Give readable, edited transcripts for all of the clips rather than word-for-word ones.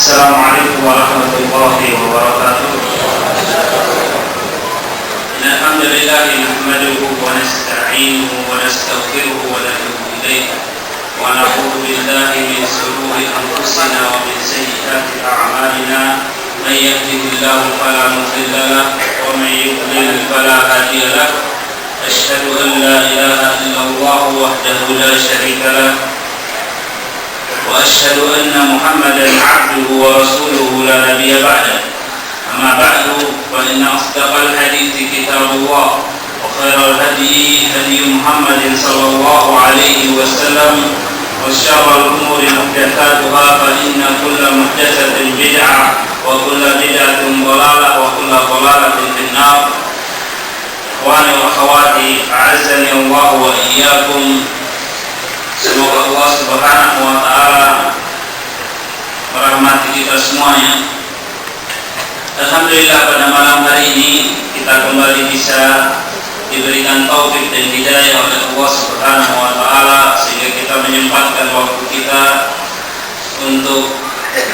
Assalamualaikum warahmatullahi wabarakatuh. Alhamdulillah nahmaduhu wa nasta'inuhu wa nastaghfiruhu wa natubu ilayh wa na'udzu billahi min shururi anfusina wa min sayyiati a'malina. May yahdihillahu fala mudilla lahu wa may yudlil fala hadiya lahu. Asyhadu an la ilaha illallah wahdahu la syarika lahu وأشهد أن محمدا عبده ورسوله لا نبي بعده. أما بعد فإن أصدق الحديث كتاب الله وخير الهدي هدي محمد صلى الله عليه وسلم وشر الأمور محدثاتها فإن كل محدثة بدعة وكل بدعة ضلالة وكل ضلالة في النار. إخواني وأخواتي أعزني الله وإياكم. Semoga Allah Subhanahu wa Ta'ala merahmati kita semuanya. Alhamdulillah pada malam hari ini kita kembali bisa diberikan taufik dan hidayah oleh Allah Subhanahu wa Ta'ala sehingga kita menyempatkan waktu kita untuk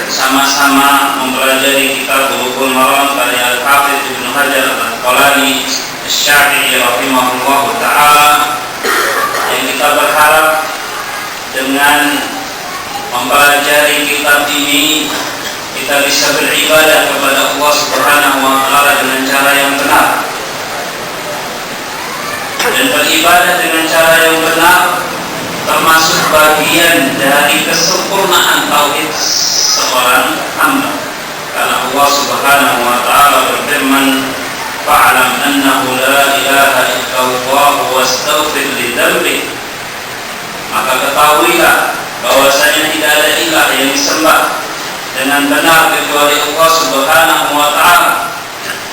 sama-sama mempelajari kitab Bulughul Maram karya Al-Hafidz Ibnu Hajar Al-Asqalani Asy-Syafi'i rahimahullahu ta'ala, yang kita berharap dengan mempelajari kitab ini kita bisa beribadah kepada Allah Subhanahu wa Ta'ala dengan cara yang benar. Dan beribadah dengan cara yang benar termasuk bagian dari kesempurnaan tauhid seorang hamba. Karena Allah Subhanahu wa Ta'ala berfirman, "Fa'lam annahu la ilaha illallah wastaghfir li dzambik." Maka ketahuilah bahwasanya tidak ada ilah yang disembah dengan benar kecuali Allah Subhanahu wa Ta'ala,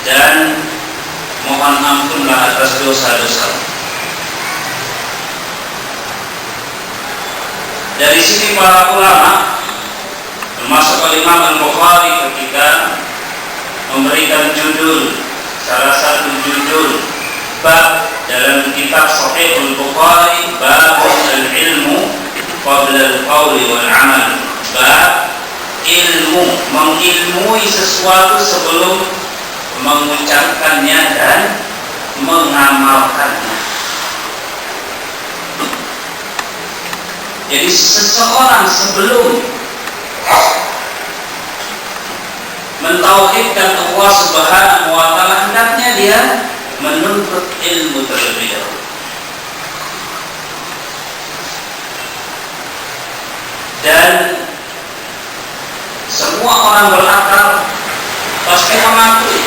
dan mohon ampunlah atas dosa-dosa. Dari sini para ulama termasuk Imam Al-Bukhari ketika memberikan judul, salah satu judul bab dalam kitab Sahih Al-Bukhari, bab al-ilmu qabla al-qawli wal amal, bab ilmu, mengilmui sesuatu sebelum mengucapkannya dan mengamalkannya. Jadi seseorang sebelum mentauhidkan Allah Subhanahu wa Ta'ala hendaknya dia menuntut ilmu terlebih dahulu. Dan semua orang berakal pasti mengakui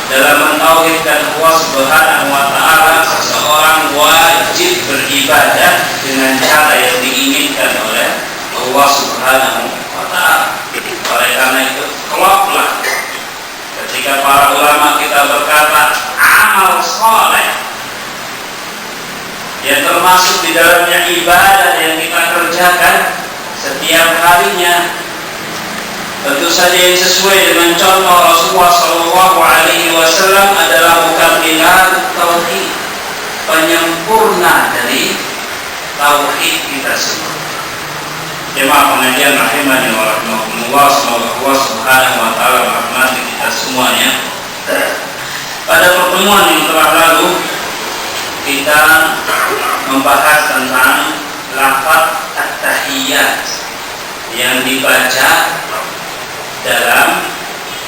dalam mentauhidkan Allah Subhanahu wa Ta'ala seseorang wajib beribadah dengan cara yang diinginkan oleh Allah Subhanahu wa Ta'ala. Oleh karena itu keloplah ketika para ulama kita berkata amal soleh yang termasuk di dalamnya ibadah yang kita kerjakan setiap harinya, tentu saja yang sesuai dengan contoh Rasulullah SAW adalah mukammilat tauhid, penyempurna dari tauhid kita semua. Jemaah pengajian rahimani wa rahimakumullah, semoga Allah Subhanahu wa Ta'ala merahmati kita semuanya. Pada pertemuan yang telah lalu kita membahas tentang lafaz at-tahiyyat yang dibaca dalam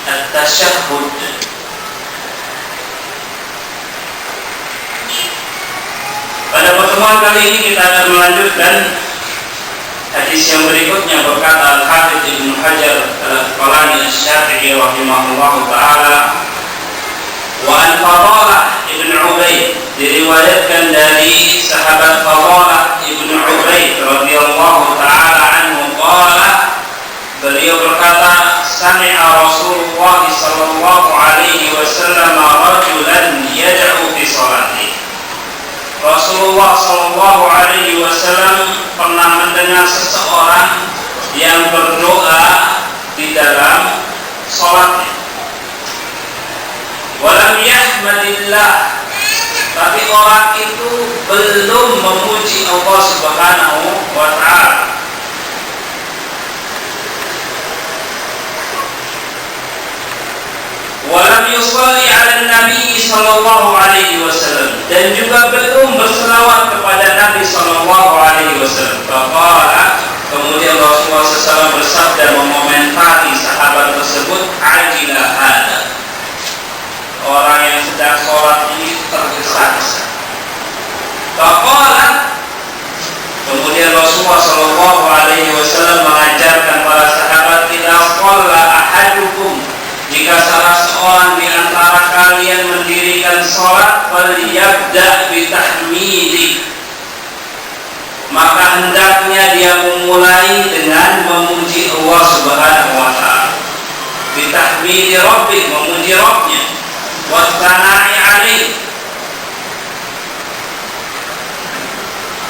at-tasyahhud. Pada pertemuan kali ini kita akan melanjutkan hadis yang berikutnya. Berkata Al-Hafidz Ibnu Hajar Al-Asqalani Asy-Syafi'i rahimahullahu ta'ala, wa an Fadalah Ibn Ubaid, diriwayatkan dari sahabat Fadalah Ibn Ubaid radhiyallahu ta'ala anhu qala, beliau berkata, sami'a Rasulullah sallallahu alaihi wasallam rajulan yad'u fi salati. Rasulullah sallallahu alaihi wasallam pernah mendengar seseorang yang berdoa di dalam salatnya. Walam yahmadillah, tapi orang itu belum memuji Allah Subhanahu wa Ta'ala. yusalli 'ala Nabi sallallahu alaihi wasallam, dan juga belum berselawat kepada Nabi sallallahu alaihi wasallam. Faqala, kemudian Rasulullah SAW bersabda mengomentari sahabat tersebut, ajila hada, orang yang sedang sholat ini tergesa-gesa. Faqala, kemudian Rasulullah sallallahu alaihi wasallam mengajarkan para sahabat, idza shalla ahadukum, jika salah seorang di antara kalian mendirikan sholat, falyabda bitahmidi, maka hendaknya dia memulai dengan memuji Allah Subhanahu wa taala. Bitahmidi rabbih, memuji Rabbnya, wa tsana'i alaihi.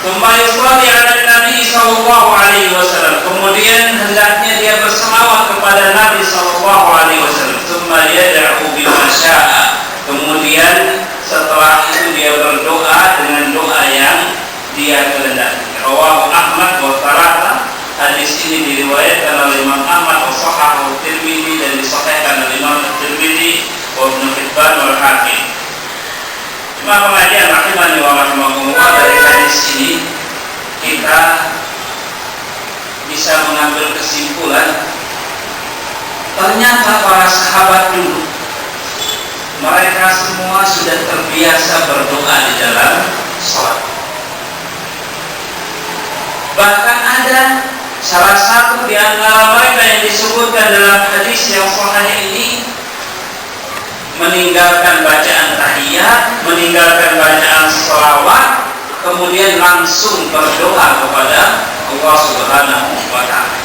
Tsumma yusalli 'ala Nabi sallallahu alaihi wasallam, kemudian hendaknya dia berselawat kepada Nabi sallallahu alaihi wasallam. Tsumma yad'u bima syaa, kemudian setelah itu dia berdoa dengan doa yang dia kehendaki. Rawahu Ahmad wa Thalatha, hadis ini diriwayatkan oleh Imam Ahmad wa sahahahu Tirmidzi, dan disahihkan oleh Imam Tirmidzi wa Ibnu Hibban wal Hakim. Cuma pengajian rahimani wa rahimakumullah, dari hadis ini kita bisa mengambil kesimpulan, ternyata para sahabat dulu mereka semua sudah terbiasa berdoa di dalam sholat. Bahkan ada salah satu di antara mereka yang disebutkan dalam hadis yang sahih ini meninggalkan bacaan tahiyat, meninggalkan bacaan shalawat, kemudian langsung berdoa kepada Allah Subhanahu wa taala.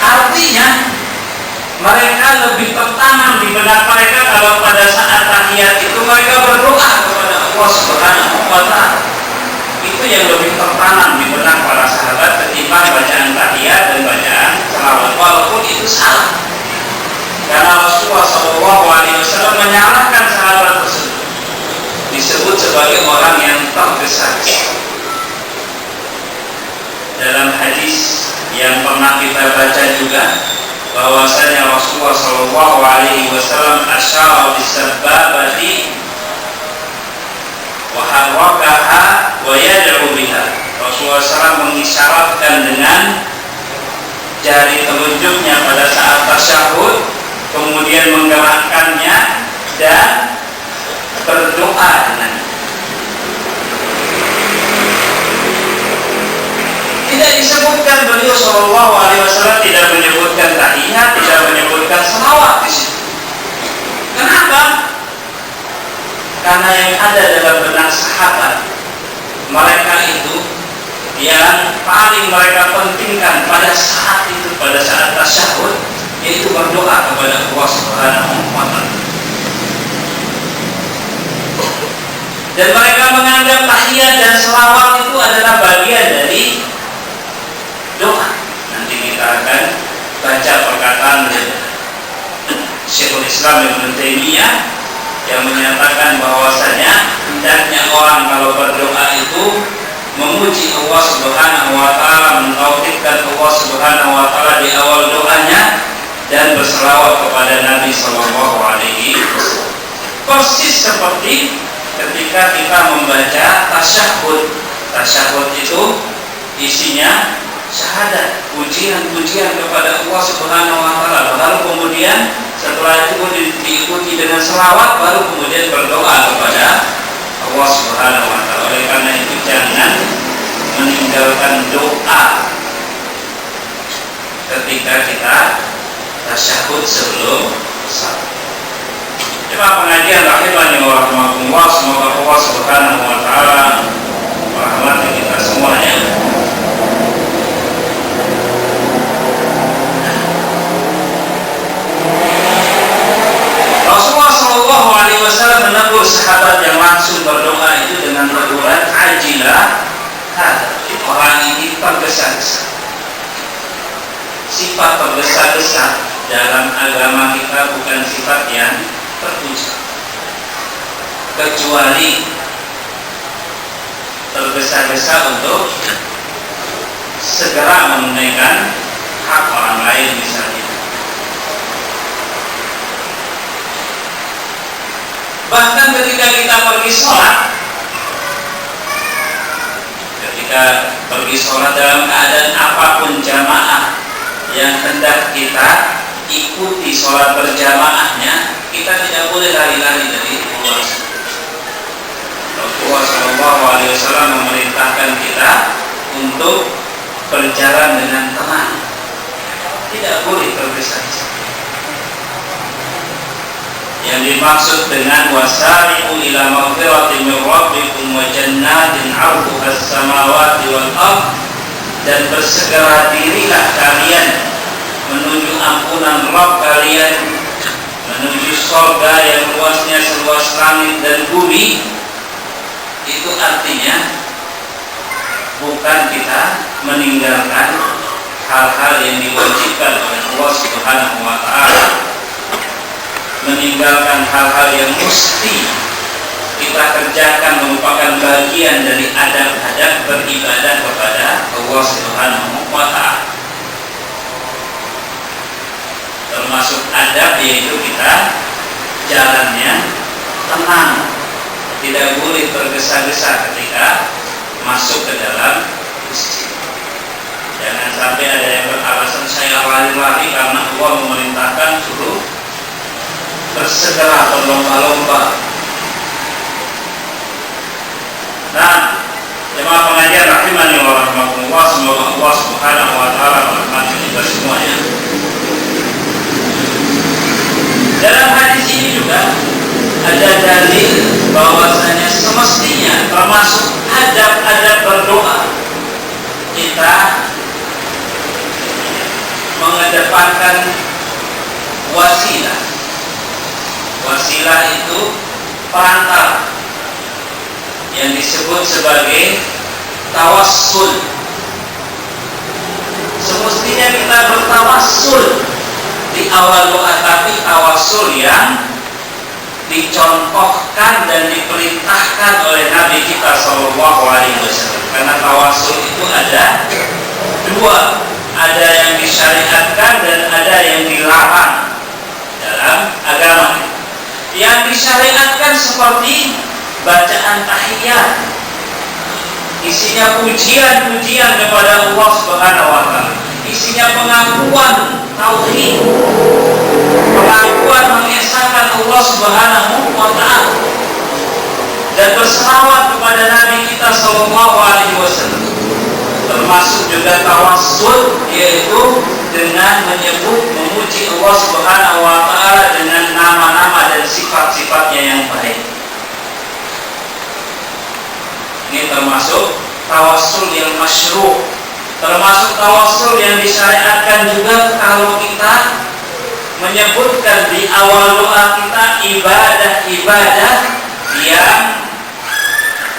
Artinya mereka lebih tertanam di benak mereka kalau pada saat tahiyat itu mereka berdoa kepada Allah Subhanahu wa taala. Itu yang lebih tertanam di benak para sahabat ketimbang bacaan tahiyat dan bacaan shalawat, walaupun itu salah. Karena Rasulullah SAW menyalahkan sahabat tersebut, disebut sebagai orang yang tergesa-gesa. Dalam hadis yang pernah kita baca juga, bahwasanya Rasulullah SAW asyara bis-sabbabati wa harrakaha wa yad'u biha. Rasulullah SAW mengisyaratkan dengan jari telunjuknya pada saat tasyahud, kemudian menggerakkannya dan berdoa dengannya. Tidak disebutkan, beliau sallallahu alaihi wasallam tidak menyebutkan tahiyat, tidak menyebutkan salawat di situ. Kenapa? Karena yang ada dalam benak sahabat mereka itu yang paling mereka pentingkan pada saat itu, pada saat tasyahud, yaitu berdoa kepada Allah Subhanahu wa taala. Dan mereka menganggap tahiyat dan selawat itu adalah bagian dari doa. Nanti kita akan baca perkataan Syekhul Islam Ibnu Taimiyah yang menyatakan bahwasanya hendaknya orang kalau berdoa itu memuji Allah Subhanahu wa taala, mentauhidkan Allah Subhanahu wa taala di awal doanya, dan berselawat kepada Nabi sallallahu alaihi wasallam. Persis seperti ketika kita membaca tasyahud. Tasyahud itu isinya syahadat, pujian-pujian kepada Allah Subhanahu wa taala. Lalu kemudian setelah itu diikuti dengan selawat, baru kemudian berdoa kepada Allah Subhanahu wa taala. Oleh karena itu jangan meninggalkan doa ketika kita tasyahud sebelum salat. Cuma pengajian rahimani wa rahmatullah, semoga Allah Subhanahu wa taala merahmati kita semuanya. Rasulullah sallallahu alaihi wasallam menegur sahabat yang langsung berdoa itu dengan teguran ajilah hada. Orang ini tergesa-gesa. Sifat tergesa-gesa dalam agama kita bukan sifat yang terpuji, kecuali tergesa-gesa untuk segera menunaikan hak orang lain misalnya. ketika kita pergi sholat, dalam keadaan apapun jamaah yang hendak kita ikuti sholat berjamaahnya, kita tidak boleh lari-lari dari puasa. Rasulullah SAW memerintahkan kita untuk berjalan dengan tenang, tidak boleh tergesa-gesa. Yang dimaksud dengan wasari'u ila maghfiratin min rabbikum wa jannatin 'arduha as-samawati wal ardh, dan bersegera dirilah kalian menuju ampunan Rabb kalian, menuju surga yang luasnya seluas langit dan bumi. Itu artinya bukan kita meninggalkan hal-hal yang diwajibkan oleh Allah Subhanahu wa ta'ala, meninggalkan hal-hal yang mesti kita kerjakan merupakan bagian dari adab-adab beribadah kepada Allah Subhanahu wa ta'ala. Termasuk adab yaitu kita jalannya tenang, tidak boleh tergesa-gesa ketika masuk ke dalam masjid. Jangan sampai ada yang beralasan saya lari-lari karena Allah memerintahkan suruh bersegera berlomba-lomba. Nah, jemaah pengajian rahimani wa rahmatullah, semoga Allah Subhanahu wa ta'ala merahmati kita semuanya. Dalam hadis ini juga ada dalil bahwasanya semestinya termasuk adab-adab berdoa kita mengedepankan wasilah. Wasilah itu perantara yang disebut sebagai tawassul. Semestinya kita bertawassul di awal doa, tapi tawassul yang dicontohkan dan diperintahkan oleh Nabi kita Shallallahu Alaihi Wasallam. Karena tawassul itu ada dua, ada yang disyariatkan dan ada yang dilarang dalam agama. Yang disyariatkan seperti bacaan tahiyat, isinya pujian-pujian kepada Allah Subhanahu wa ta'ala, isinya pengakuan tauhid, pengakuan mengesahkan Allah Subhanahu wa ta'ala, dan berselawat kepada Nabi kita Sallallahu Alaihi Wasallam. Termasuk juga tawassul, yaitu dengan memuji Allah Subhanahu wa ta'ala dengan nama-nama dan sifat-sifatnya yang baik. Ini termasuk tawassul yang masyru', termasuk tawassul yang disyariatkan juga kalau kita menyebutkan di awal doa kita ibadah-ibadah yang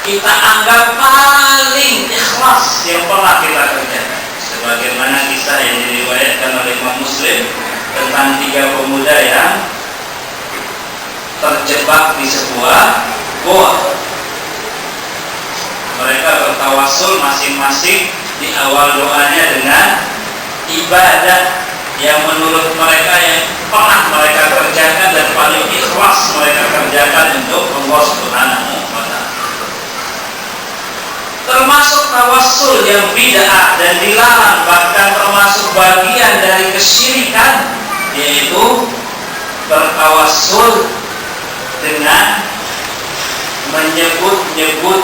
kita anggap paling ikhlas yang pernah kita kerjakan. Sebagaimana kisah yang diriwayatkan oleh Imam Muslim tentang 3 pemuda yang terjebak di sebuah goa. Mereka bertawassul masing-masing di awal doanya dengan ibadah yang menurut mereka yang pernah mereka kerjakan dan paling ikhlas mereka kerjakan untuk Allah Subhanahu wa ta'ala. Termasuk tawassul yang bid'ah dan dilarang, bahkan termasuk bagian dari kesyirikan, yaitu bertawassul dengan menyebut-nyebut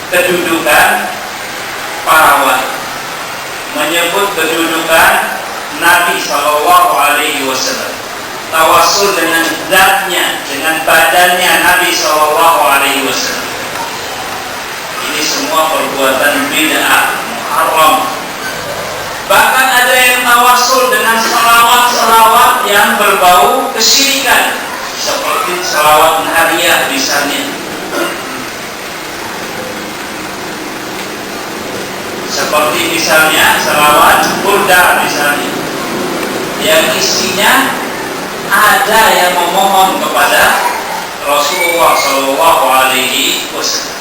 kedudukan para wali, menyebut kedudukan Nabi Sallallahu Alaihi Wasallam, tawassul dengan zatnya, dengan badannya Nabi Sallallahu Alaihi Wasallam. Ini semua perbuatan bid'ah, muharram. Bahkan ada yang tawassul dengan selawat-selawat yang berbau kesyirikan, seperti selawat nariyah misalnya. Seperti misalnya selawat burda misalnya, yang isinya ada yang memohon kepada Rasulullah Shallallahu Alaihi Wasallam.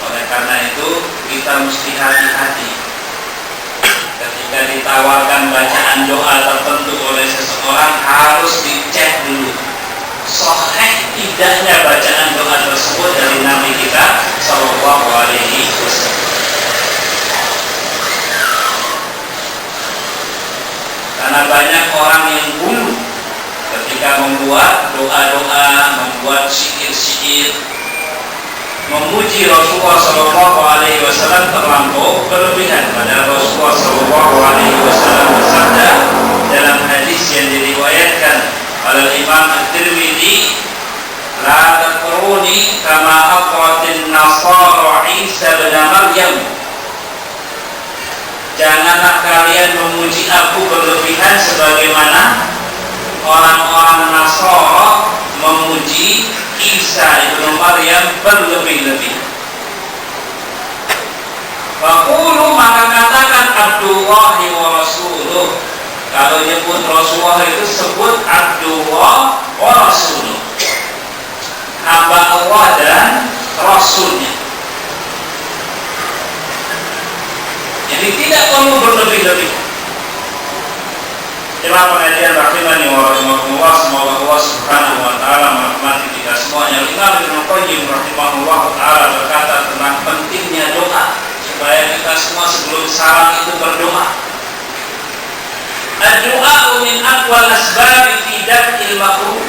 Oleh karena itu kita mesti hati-hati ketika ditawarkan bacaan doa tertentu oleh seseorang harus dicek dulu sahih tidaknya bacaan doa tersebut dari Nabi kita sallallahu alaihi wasallam. Karena banyak orang yang dulu ketika membuat doa-doa, membuat syair-syair memuji Rasulullah sallallahu alaihi wasallam terlampau berlebihan. Padahal Rasulullah sallallahu alaihi wasallam bersabda dalam hadis yang diriwayatkan oleh Imam At-Tirmidzi, la tatruni kama aqratin nasara Isa bin Maryam. Janganlah kalian memuji aku berlebihan sebagaimana orang-orang Nasara memuji Isa ibnu Maryam berlebih-lebih. Faqulu, maka katakan Abdullahi wa Rasuluh. Kalau nyebut Rasulullah itu sebut Abdullah wa Rasuluh, hamba Allah dan Rasulnya. Jadi tidak perlu berlebih-lebih. Jemaah pengajian rahimani wa rahimakumullah, semoga Allah Subhanahu wa taala merahmati kita semuanya. Imam Ibnu Qayyim rahimahullah taala berkata tentang pentingnya doa supaya kita semua sebelum salam itu berdoa. Ad-du'a min aqwal asbab fi daf'il makruh.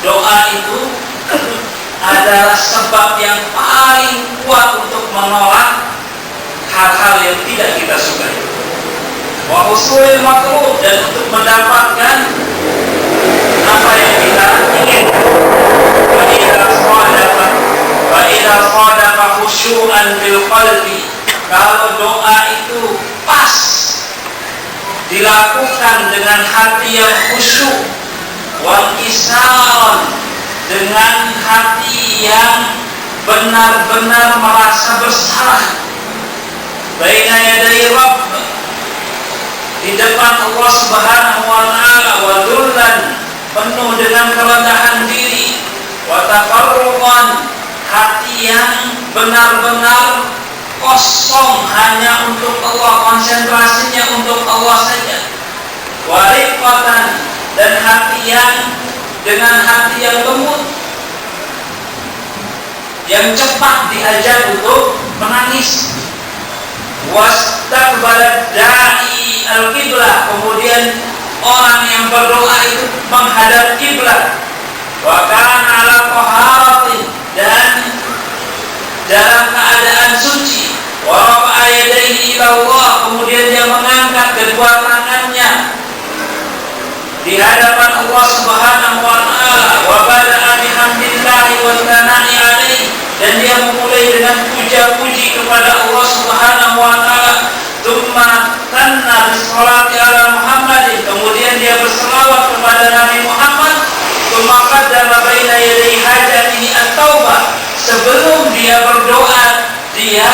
Doa itu adalah sebab yang paling kuat untuk menolak hal-hal yang tidak kita sukai. Wa usulil makruh, dan untuk mendapatkan apa yang kita inginkan. Wa idza sadaqa khusyu'an bil qalbi, kalau doa itu pas dilakukan dengan hati yang khusyuk, wal kisaron, dengan hati yang benar-benar merasa bersalah, baina yaday Rabb, di depan Allah Subhanahu wa taala, wa dzullan, penuh dengan kerendahan diri, wa taqarruban, hati yang benar-benar kosong hanya untuk Allah, konsentrasinya untuk Allah saja, wa riqatan, dan hati yang dengan hati yang lembut, yang cepat diajak untuk menangis, wastaqbalat da'i al-qiblah, kemudian orang yang berdoa itu menghadap kiblat, wa kana 'ala taharatin, dan dalam keadaan suci, wa rafa'a yadayhi ila Allah, kemudian dia mengangkat kedua tangannya di hadapan Allah Subhanahu wa taala, wa bada'a bihamdillahi wa tsana'i 'alaihi, dan dia memulai dengan puja-puji kepada Allah Subhanahu wa taala. Tsumma tanna bisolati ala Muhammadin, kemudian dia berselawat kepada Nabi Muhammad. Tsumma qaddama baina yaday hajatihi at-taubah, sebelum dia berdoa dia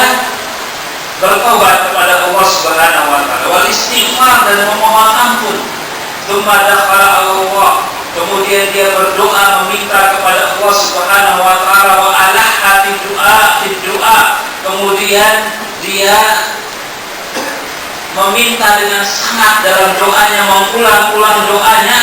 bertobat kepada Allah Subhanahu wa taala, wal istighfar, dan memohon ampun. Tsumma dakhala Allah, kemudian dia berdoa meminta kepada Allah Subhanahu wa taala, wa alaha fi du'a, kemudian dia meminta dengan sangat dalam doanya, mengulang-ulang doanya,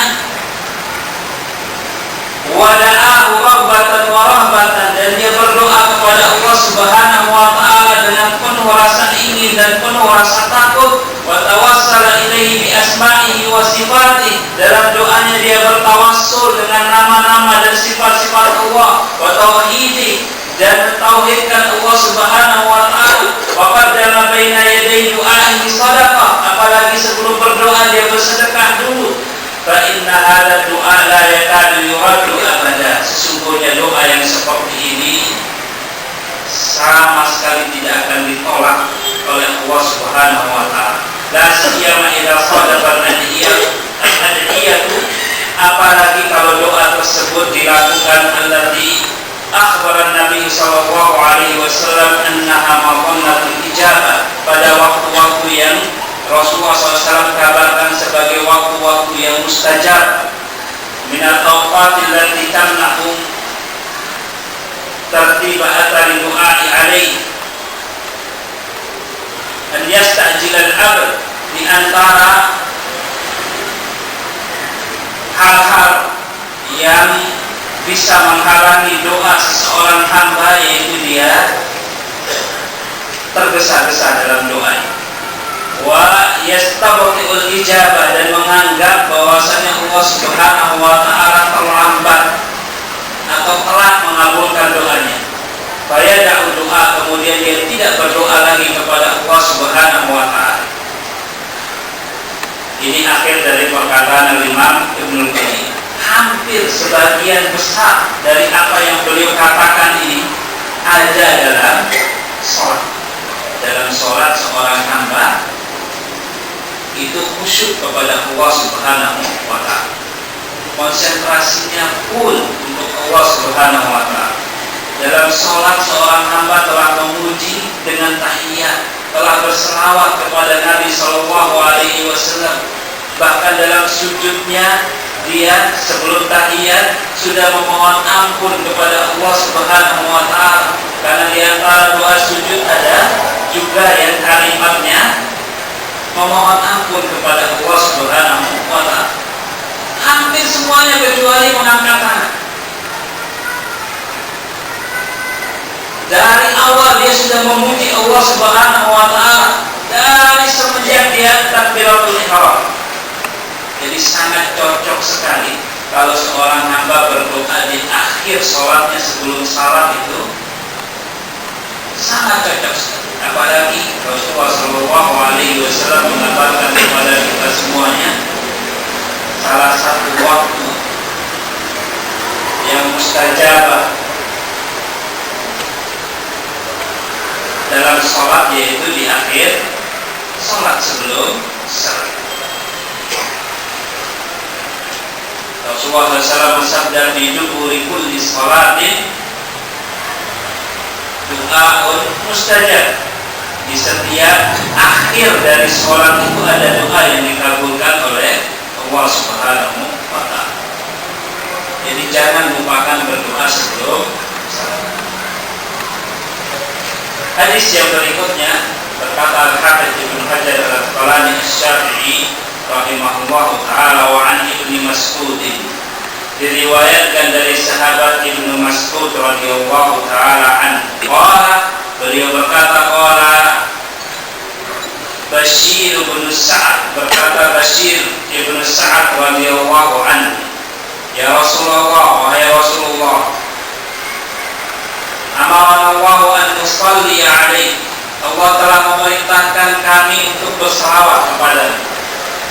wa da'ahu raghbatan wa rahbatan, dan dia berdoa kepada Allah Subhanahu wa taala dengan penuh rasa ingin dan penuh rasa takut, wa tawassala ilaihi bi asma'ihi wa sifatihi, dalam doanya dia bertawassul dengan nama-nama dan sifat-sifat Allah, wa tauhidi, dan mentauhidkan Allah Subhanahu wa taala, wa qaddama baina yaday du'a'ihi shadaqah, apalagi sebelum berdoa dia bersedekah dulu. Fa inna hadha du'a la yakadu yuraddu abada, sesungguhnya doa yang seperti ini sama sekali tidak akan ditolak oleh Allah Subhanahu wa taala. La siyama idza sadaqa al-adiyatu, apalagi kalau doa tersebut dilakukan allati akhbaran Nabi sallallahu alaihi wasallam annaha maqannatul ijabah, pada waktu-waktu yang Rasulullah SAW kabarkan sebagai waktu-waktu yang mustajab, minal awqatil lati tamna'u tartiba athari du'a'i alaihi, an yasta'jil al-abd, di antara yubati'ul ijabah, dan menganggap bahwasanya Allah Subhanahu wa taala terlambat atau telah mengabulkan doanya. Fayada'u doa, kemudian dia tidak berdoa lagi kepada Allah Subhanahu wa taala. Ini akhir dari perkataan Imam Ibnul Qayyim. Hampir sebagian besar dari apa yang beliau katakan ini ada dalam sholat. Dalam sholat seorang hamba itu khusyuk kepada Allah Subhanahu wa ta'ala, konsentrasinya full untuk Allah Subhanahu wa ta'ala. Dalam sholat seorang hamba telah memuji dengan tahiyat, telah berselawat kepada Nabi Sallallahu Alaihi Wasallam. Bahkan dalam sujudnya dia sebelum tahiyat sudah memohon ampun kepada Allah Subhanahu wa taala. Karena di antara doa sujud ada juga yang kalimatnya memohon ampun kepada Allah Subhanahu wa taala. Hampir semuanya kecuali mengangkat tangan. Dari awal dia sudah memuji Allah Subhanahu wa taala dari semenjak dia takbiratul ihram. Jadi sangat cocok sekali kalau seorang hamba berdoa di akhir sholatnya sebelum salam, itu sangat cocok sekali. Apalagi Rasulullah Shallallahu Alaihi Wasallam mengabarkan kepada kita semuanya salah satu waktu yang mustajabah dalam sholat, yaitu di akhir sholat sebelum salam. Rasulullah SAW bersabda, di duburi kulli sholatin du'aun mustajab. Di setiap akhir dari sholat itu ada doa yang dikabulkan oleh Allah Subhanahu wa ta'ala. Jadi jangan lupakan berdoa sebelum salat. Hadis yang berikutnya berkata Al-Hafidz Ibnu Hajar Al-Asqalani Asy-Syafi'i rahimahullahu ta'ala, wa an Ibnu Mas'ud, diriwayatkan dari sahabat Ibnu Mas'ud radhiyallahu ta'ala anhu, beliau berkata, Bashir bin Sa'ad, berkata Bashir bin Sa'ad radhiyallahu anhu, ya Rasulullah, wahai Rasulullah, amarana Allah an nusalli alaihi, Allah telah memerintahkan kami untuk berselawat kepada-Mu.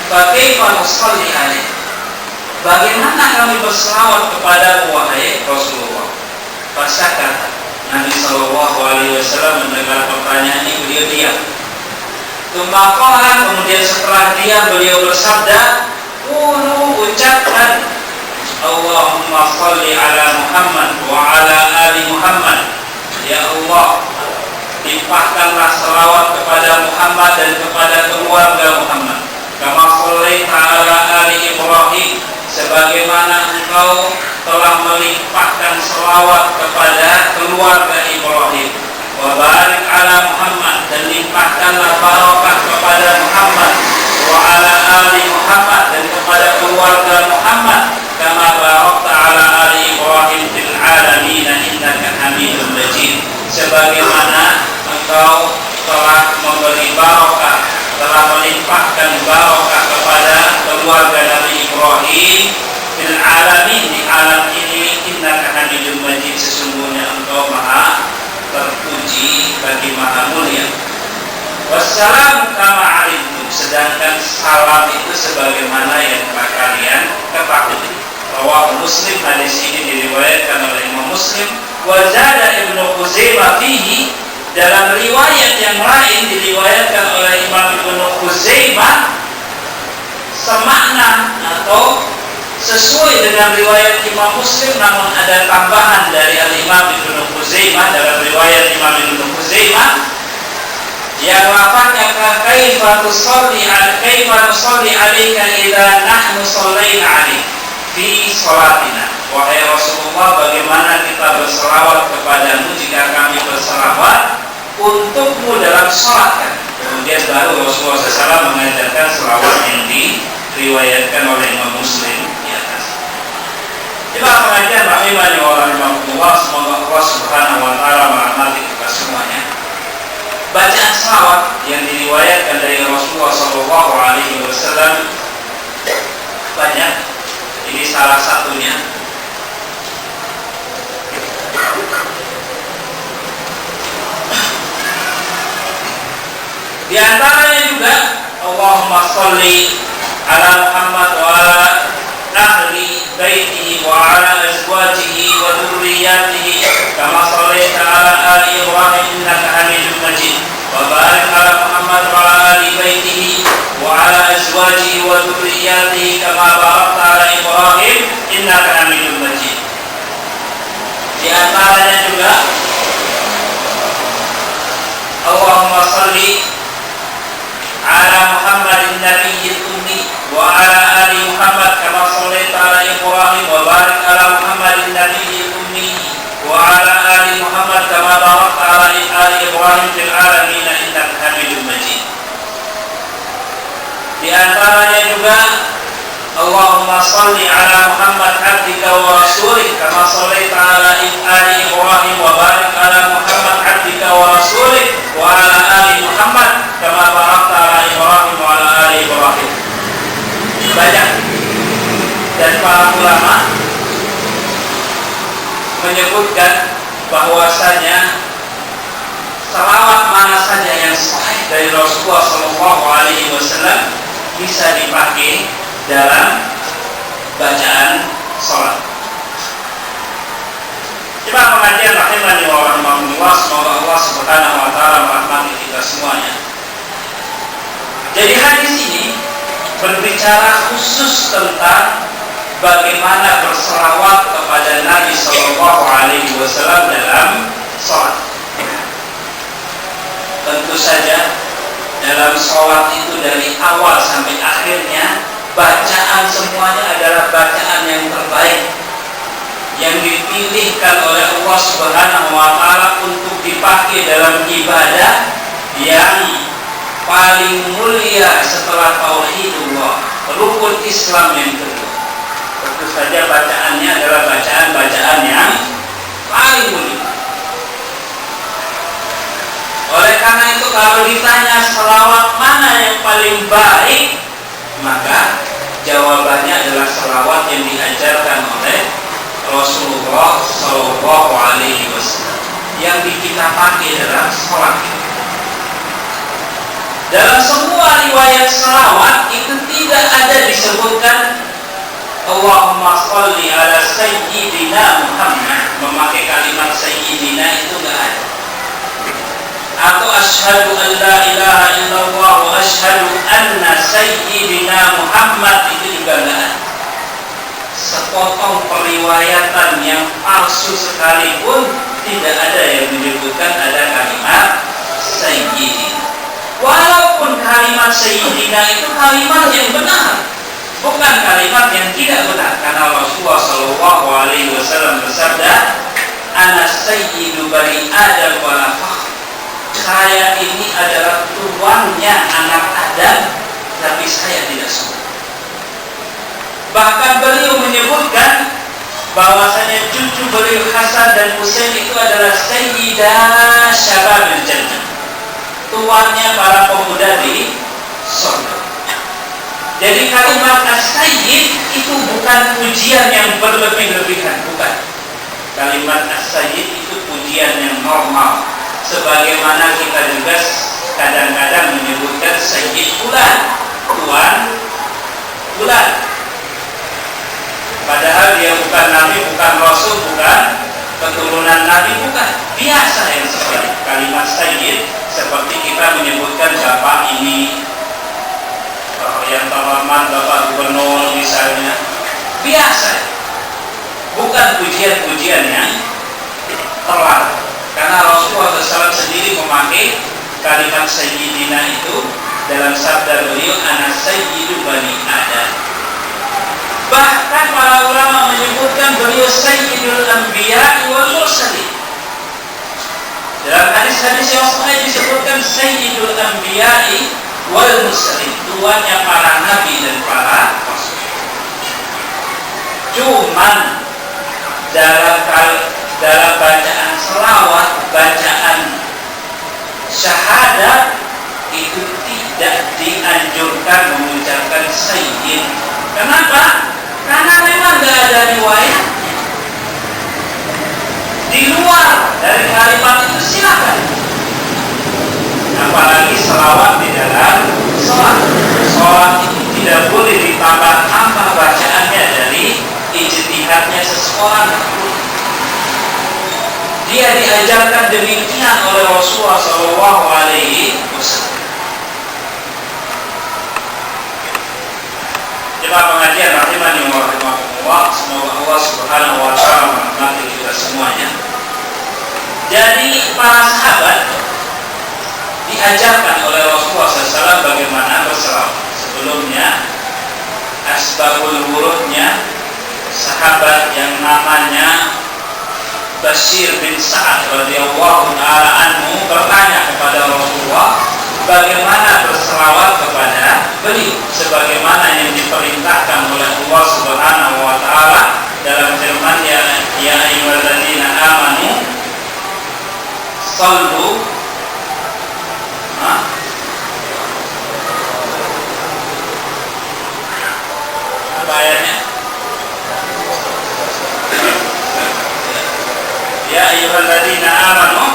Bagaimana nusalli alaihi, bagaimana kami berselawat kepada-Mu wahai Rasulullah? Fasakata, Nabi Sallallahu Alaihi Wasallam mendengar pertanyaan ini, beliau diam. Tumakola, kemudian setelah diam beliau bersabda, ucapkan Allahumma salli ala Muhammad wa ala ali Muhammad. Ya Allah, limpahkanlah selawat kepada Muhammad dan kepada keluarga Muhammad. Kama shallaita ala ali Ibrahim, sebagaimana Engkau telah melimpahkan selawat kepada keluarga Ibrahim. Wa barik ala Muhammad, dan limpahkanlah barakah kepada Muhammad. Wa ala ali Muhammad, dan kepada keluarga Muhammad. Kama barakta ala ali Ibrahim fil alamin innaka Hamidum Majid, sebagaimana Engkau telah memberi barakah, telah melimpahkan barakah kepada keluarga Nabi Ibrahim fil alamin, di alam ini, innaka Hamidum Majid, sesungguhnya Engkau maha terpuji bagi maha mulia. Wassalam kama alimtum, sedangkan salam itu sebagaimana yang telah kalian ketahui. Rawahu Muslim, hadis ini diriwayatkan oleh Imam Muslim. Wa zada Ibnu Khuzaimah fihi, dalam riwayat yang lain diriwayatkan oleh Imam Ibnu Khuzaimah semakna atau sesuai dengan riwayat Imam Muslim, namun ada tambahan dari Al-Imam Ibnu Khuzaimah. Dalam riwayat Imam Ibnu Khuzaimah yang lafadznya kaifa nusalli alaika idza nahnu shallaina alaik fi sholatina, wahai Rasulullah, bagaimana kita berselawat kepadamu jika kami berselawat untukmu dalam sholat kan? Kemudian baru Rasulullah SAW mengajarkan selawat yang diriwayatkan oleh Imam Muslim di atas. Itulah pengajian rahimani wa rahimahullah. Semoga Allah Subhanahu wa ta'ala merahmati kita semuanya. Bacaan selawat yang diriwayatkan dari Rasulullah SAW salah satunya. Di antaranya juga Allahumma sholli ala Muhammad wa ala ahli baitihi wa ala azwajihi wa dhurriyyatihi kama shallaita ala ali Ibrahim innaka Hamidum Majid wa barik ala Muhammad wa ala ali baitihi wa ala azwajihi wa dhurriyyatihi kama barakta ala Ibrahim innaka Hamidum Majid. Di antaranya juga Allahumma sholli ala Muhammadin nabiyil ummi wa ala ali Muhammad kama shallaita ala Ibrahim wa barik ala Muhammadin nabiyil ummi wa ala ali Muhammad kama barakta ala ali Ibrahim fil alamin innaka Hamidum Majid. Di antaranya juga Allahumma shalli ala Muhammad abdika wa rasulih kama shallaita ala ali Ibrahim wa barik ala Muhammad abdika wa rasulih wa ala ali Muhammad kama barakta ala Ibrahim wa ala ali Ibrahim. Banyak dan para ulama menyebutkan bahwasanya salawat mana saja yang sahih dari Rasulullah SAW bisa dipakai dalam bacaan sholat. Coba pengajian rahimani wa rahmatullah, semoga Allah Subhanahu wa taala merahmati kita semuanya. Jadi hadis ini berbicara khusus tentang bagaimana berselawat kepada Nabi Sallallahu Alaihi Wasallam dalam sholat. Tentu saja dalam sholat itu dari awal sampai akhirnya bacaan semuanya adalah bacaan yang terbaik yang dipilihkan oleh Allah Subhanahu wa taala untuk dipakai dalam ibadah yang paling mulia setelah tauhidullah, rukun Islam yang kedua. Tentu saja bacaannya adalah bacaan-bacaan yang paling mulia. Oleh karena itu kalau ditanya selawat mana yang paling baik, maka jawabannya adalah selawat yang diajarkan oleh Rasulullah Sallallahu Alaihi Wasallam yang kita pakai dalam sholat. Dalam semua riwayat selawat itu tidak ada disebutkan Allahumma sholli ala Sayyidina Muhammad. Memakai kalimat Sayyidina itu enggak ada. Atau asyhadu an la ilaha illallah wa asyhadu anna Sayyidina Muhammad itu juga enggak ada. Sepotong periwayatan yang palsu sekalipun tidak ada yang menyebutkan ada kalimat Sayyidina. Walaupun kalimat Sayyidina itu kalimat yang benar, bukan kalimat yang tidak benar, karena Rasulullah Shallallahu Alaihi Wasallam bersabda, "Ana Sayyidu Bani Adam wa la fakhr." Saya ini adalah tuannya anak Adam, tapi saya tidak sombong. Bahkan beliau menyebutkan bahwasanya cucu beliau Hasan dan Husain itu adalah Sayyidah Syababil Jannah, tuannya para pemuda di surga. Jadi kalimat as-sayyid itu bukan pujian yang berlebih-lebihan, bukan. Kalimat as-sayyid itu pujian yang normal. Sebagaimana kita juga kadang-kadang menyebutkan sayyid fulan, tuan fulan. Padahal dia bukan nabi, bukan rasul, bukan keturunan nabi, bukan. Biasa yang seperti kalimat sayyid, seperti kita menyebutkan bapak ini yang terhormat, bapak gubernur misalnya, biasa, bukan pujian-pujian yang terlarang. Karena Rasulullah SAW sendiri memakai kalimat Sayyidina itu dalam sabda beliau, "Ana Sayyidu Bani Adam." Bahkan para ulama menyebutkan beliau Sayyidul Anbiya wal Mursalin. Dalam hadis-hadis yang sahih disebutkan Sayyidul Anbiya wal Mursalin, tuannya para nabi dan para rasul. Cuman dalam bacaan selawat, bacaan syahadat itu tidak dianjurkan mengucapkan sayyid. Kenapa? Karena memang nggak Dia diajarkan demikian oleh Rasulullah Shallallahu Alaihi Wasallam. Jemaah pengajian rahimani wa rahimakumullah, semoga Allah Subhanahu wa taala merahmati kita semuanya. Jadi para sahabat diajarkan oleh Rasulullah SAW bagaimana berselawat. Sebelumnya asbabul wurudnya sahabat yang namanya Bashir bin Sa'ad radhiyallahu taala anhu bertanya kepada Rasulullah bagaimana berselawat kepada beliau sebagaimana yang diperintahkan oleh Allah Subhanahu wa taala dalam firman-Nya, ya ayyuhalladzina amanu sallu apa ayatnya? Ya ayyuhalladzina amanu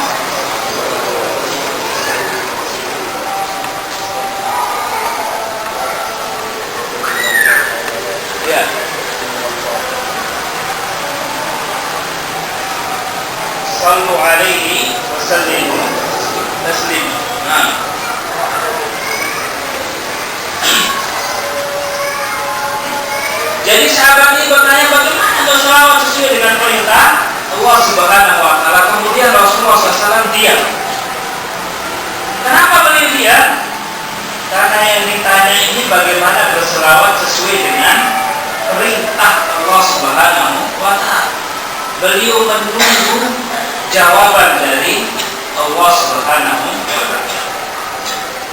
ya sallu alaihi wa sallimu taslima. Jadi sahabat ini bertanya bagaimana berselawat sesuai dengan perintah Allah Subhanahu wa taala. Kemudian Rasulullah SAW diam. Kenapa beliau diam? Karena yang ditanya ini bagaimana berselawat sesuai dengan perintah Allah Subhanahu wa taala. Beliau menunggu jawaban dari Allah Subhanahu wa taala.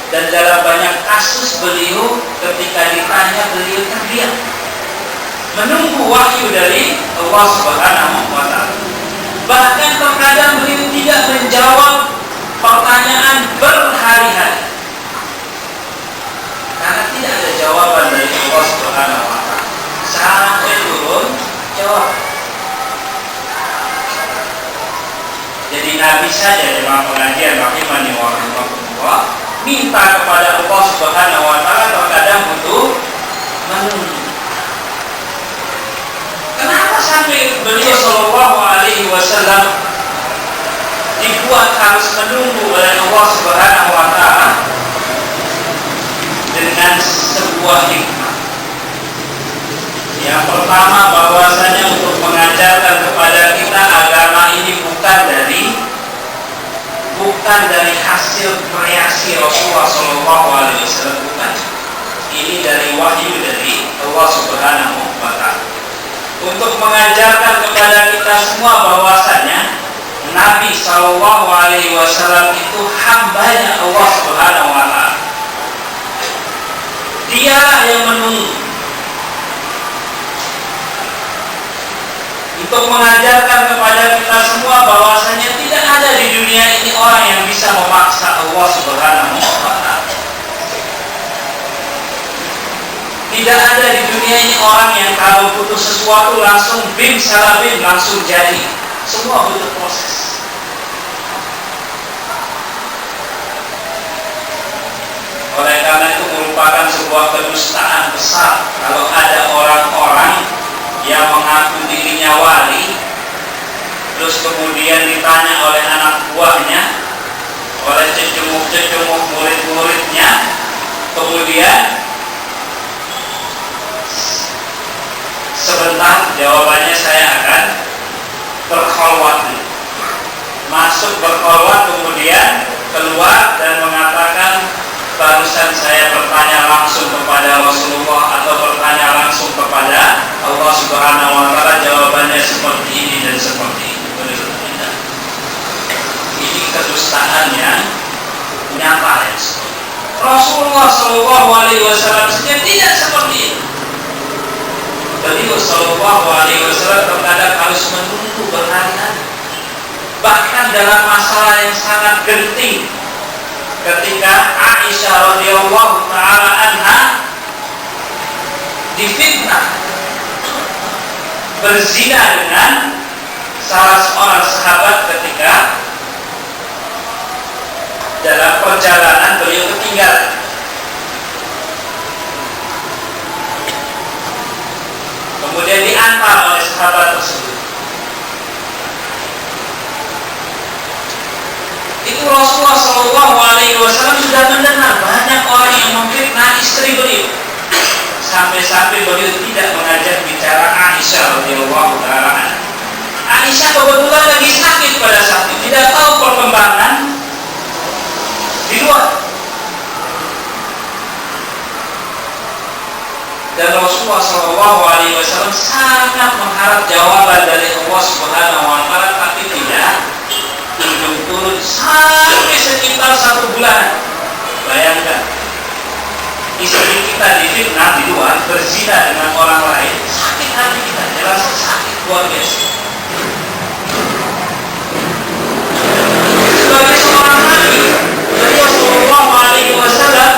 Dan dalam banyak kasus beliau ketika ditanya beliau terdiam, menunggu wahyu dari Allah Subhanahu wa taala. Bahkan terkadang beliau tidak menjawab pertanyaan berhari-hari karena tidak ada jawaban dari Allah Subhanahu wa taala. Sampai turun jawab. Jadi Nabi saja dalam pengajian rahimani wa rahimakumullah minta kepada Allah Subhanahu wa taala terkadang butuh menunggu. Kenapa sampai beliau Shallallahu Alaihi Wasallam dibuat harus menunggu oleh Allah Subhanahu Wa Taala dengan sebuah hikmah? Yang pertama bahwasanya untuk mengajarkan kepada kita agama ini bukan dari hasil kreasi Rasulullah Shallallahu Alaihi Wasallam, bukan. Ini dari wahyu dari Allah Subhanahu Wa Taala. Untuk mengajarkan kepada kita semua bahwasanya Nabi Shallallahu Alaihi Wasallam itu hambanya Allah Subhanahu Wa Taala. Dialah yang menunggu. Untuk mengajarkan kepada kita semua bahwasanya tidak ada di dunia ini orang yang bisa memaksa Allah Subhanahu Wa Taala. Tidak ada di dunia ini orang yang kalau butuh sesuatu langsung bim salabim langsung jadi. Semua butuh proses. Oleh karena itu merupakan sebuah kedustaan besar kalau ada orang-orang yang mengaku dirinya wali, terus kemudian ditanya oleh anak buahnya, oleh cecunguk-cecunguk murid-muridnya, kemudian sebentar jawabannya saya akan berkholwat, masuk berkholwat kemudian keluar dan mengatakan barusan saya bertanya langsung kepada Rasulullah atau bertanya langsung kepada Allah Subhanahu wa taala, jawabannya seperti ini dan seperti itu. Tidak. Ini kedustaan yang nyata ya. Rasulullah Shallallahu Alaihi Wasallam saja tidak seperti itu. Beliau Shallallahu Alaihi Wasallam terkadang harus menunggu berhari-hari, bahkan dalam masalah yang sangat genting. Ketika Aisyah radhiyallahu taala anha difitnah berzina dengan salah seorang sahabat ketika dalam perjalanan beliau ketinggalan. Kemudian diantar oleh sahabat tersebut. itu Rasulullah Shallallahu Alaihi Wasallam sudah mendengar banyak orang yang memfitnah istri beliau, sampai-sampai beliau tidak mengajak bicara Aisyah radhiyallahu taala anha. Aisyah kebetulan lagi sakit pada saat itu, tidak tahu perkembangan di luar. Dan Rasulullah Shallallahu Alaihi Wasallam sangat mengharap jawaban dari Allah Subhanahu Wa Taala, tapi tidak turun sampai sekitar 1 bulan. Bayangkan, istri kita difitnah di luar, berzina dengan orang lain, sakit hati kita, jelas sakit luar biasa. Sebagai seorang nabi, beliau Shallallahu Alaihi Wasallam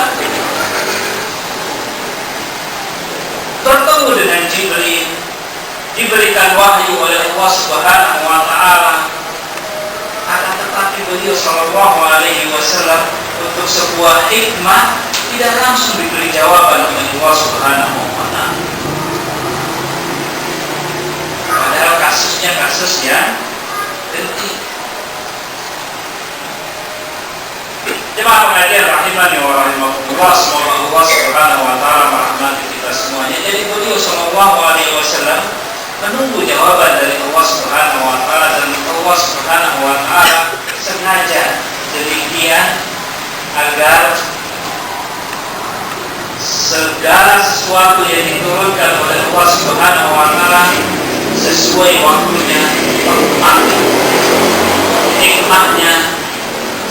bertemu dengan Jibril, diberikan wahyu oleh Allah Subhanahu Wa Taala. Akan tetapi beliau Shallallahu Alaihi Wasallam untuk sebuah hikmah tidak langsung diberi jawaban oleh Allah Subhanahu Wa Taala. Padahal kasusnya kasus yang penting. Jemaah pengajian rahimani wa rahimakumullah, semoga Allah Subhanahu Wa Taala merahmati kita semuanya. Jadi beliau Shallallahu Alaihi Wasallam menunggu jawaban dari Allah Subhanahu Wa Taala, dan Allah Subhanahu Wa Taala sengaja demikian agar segala sesuatu yang diturunkan oleh Allah Subhanahu Wa Taala sesuai waktunya, tepat hikmahnya,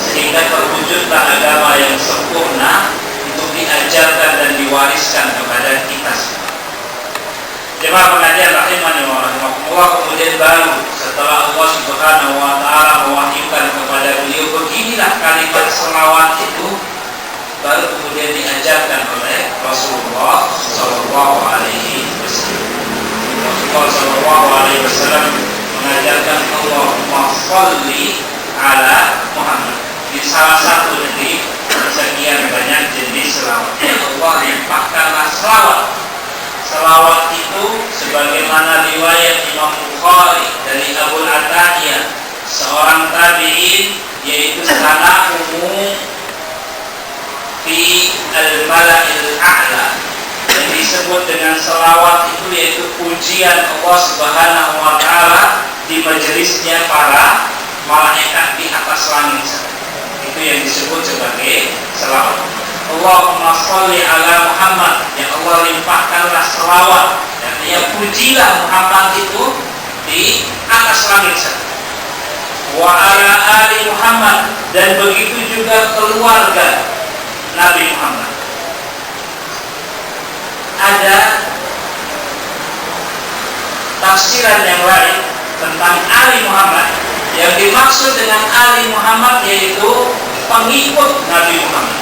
sehingga terwujudlah agama yang sempurna untuk diajarkan dan diwariskan kepada kita semua. Jemaah pengajian rahimani wa rahimakumullah, kemudian baru setelah Allah Subhanahu Wa Taala mewahyukan kepada beliau beginilah kalimat selawat itu, baru kemudian diajarkan oleh Rasulullah Sallallahu Alaihi Wasallam. Rasulullah Sallallahu Alaihi Wasallam mengajarkan Allahumma sholli ala Muhammad. Di salah satu dari sekian banyak jenis selawat, Allah limpahkanlah selawat. Selawat itu sebagaimana riwayat Imam Bukhari dari Abu Atiyah, seorang tabi'in, yaitu sana'uhu fi al-mala'il a'la, yang disebut dengan selawat itu yaitu pujian Allah Subhanahu Wa Taala di majelisnya para malaikat di atas langit. Itu yang disebut sebagai selawat. Allahumma sholli ala Muhammad, ya Allah limpahkanlah selawat, artinya pujilah Muhammad itu di atas langit sana. Wa ala ali Muhammad, dan begitu juga keluarga Nabi Muhammad. Ada tafsiran yang lain tentang Ali Muhammad. Yang dimaksud dengan Ali Muhammad yaitu pengikut Nabi Muhammad.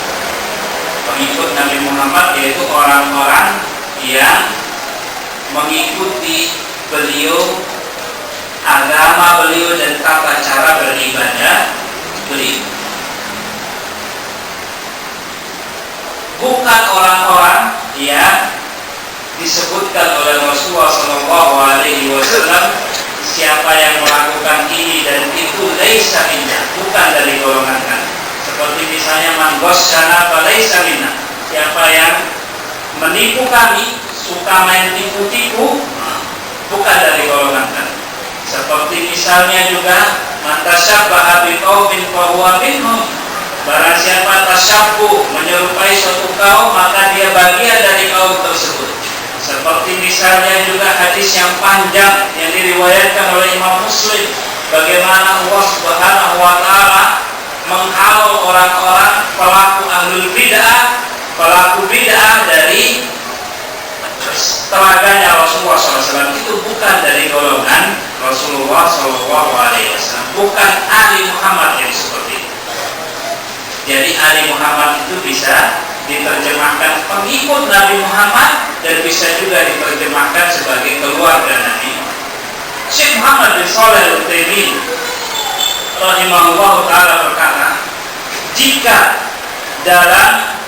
Pengikut Nabi Muhammad yaitu orang-orang yang mengikuti beliau, agama beliau dan tata cara beribadah beliau. Bukan orang-orang yang disebutkan oleh Rasulullah Sallallahu Alaihi Wasallam, siapa yang melakukan ini dan itu laisa minna, bukan dari golongan kami. Seperti misalnya man ghasyana fa laisa minna, siapa yang menipu kami, suka main tipu-tipu, bukan dari golongan kami. Seperti misalnya juga man tasyabbaha biqaumin fa huwa minhum, barang siapa tasyabbuh, menyerupai suatu kaum, maka dia bagian dari kaum tersebut. Seperti misalnya juga hadis yang panjang yang diriwayatkan oleh Imam Muslim, bagaimana Allah Subhanahu Wa Taala menghalau orang-orang pelaku ahlul bid'ah, pelaku bid'ah dari telaganya Rasulullah SAW. Itu bukan dari golongan Rasulullah SAW, bukan Ali Muhammad yang seperti itu. Jadi Ali Muhammad itu bisa diterjemahkan pengikut Nabi Muhammad dan bisa juga diterjemahkan sebagai keluarga Nabi. Syekh Muhammad bin Shalih Al-Utsaimin rahimahullah ta'ala berkata, jika dalam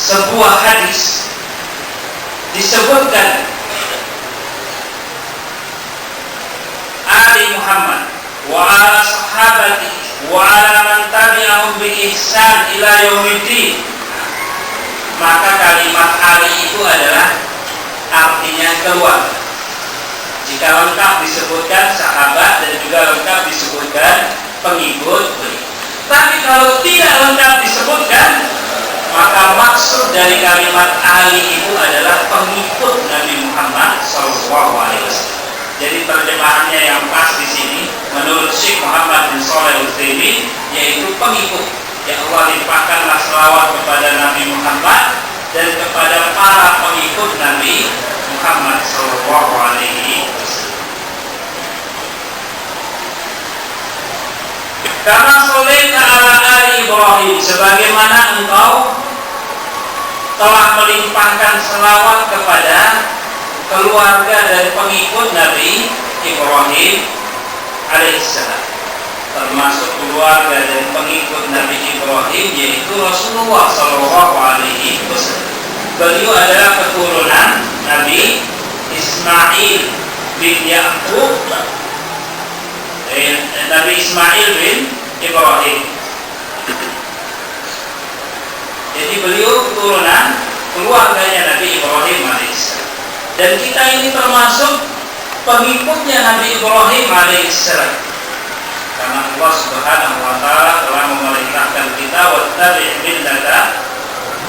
sebuah hadis disebutkan sahabatihi wa 'ala man tabi'ahum bi ihsan ila yaumiddin. Maka kalimat ali itu adalah artinya keluarga. Jika lengkap disebutkan sahabat dan juga lengkap disebutkan pengikut beliau. Tapi kalau tidak lengkap disebutkan, maka maksud dari kalimat ali itu adalah pengikut Nabi Muhammad SAW. Jadi terjemahannya yang pas di sini menurut Syekh Muhammad bin Shalih Al-Utsaimin yaitu pengikut. Ya Allah, limpahkanlah selawat kepada Nabi Muhammad dan kepada para pengikut Nabi Muhammad SAW. Karena sholaita ala ali Ibrahim, sebagaimana engkau telah melimpahkan selawat kepada keluarga dan pengikut Nabi Ibrahim alaihissalam, termasuk keluarga dan pengikut Nabi Ibrahim yaitu Rasulullah Shallallahu Alaihi Wasallam. Beliau adalah keturunan Nabi Ismail bin Yaqub, Nabi Ismail bin Ibrahim. Jadi beliau keturunan keluarganya Nabi Ibrahim alaihissalam. Dan kita ini termasuk pengikutnya Nabi Ibrahim alaihissalam. Karena Allah Subhanahu wa taala telah memerintahkan kita wattabi' millata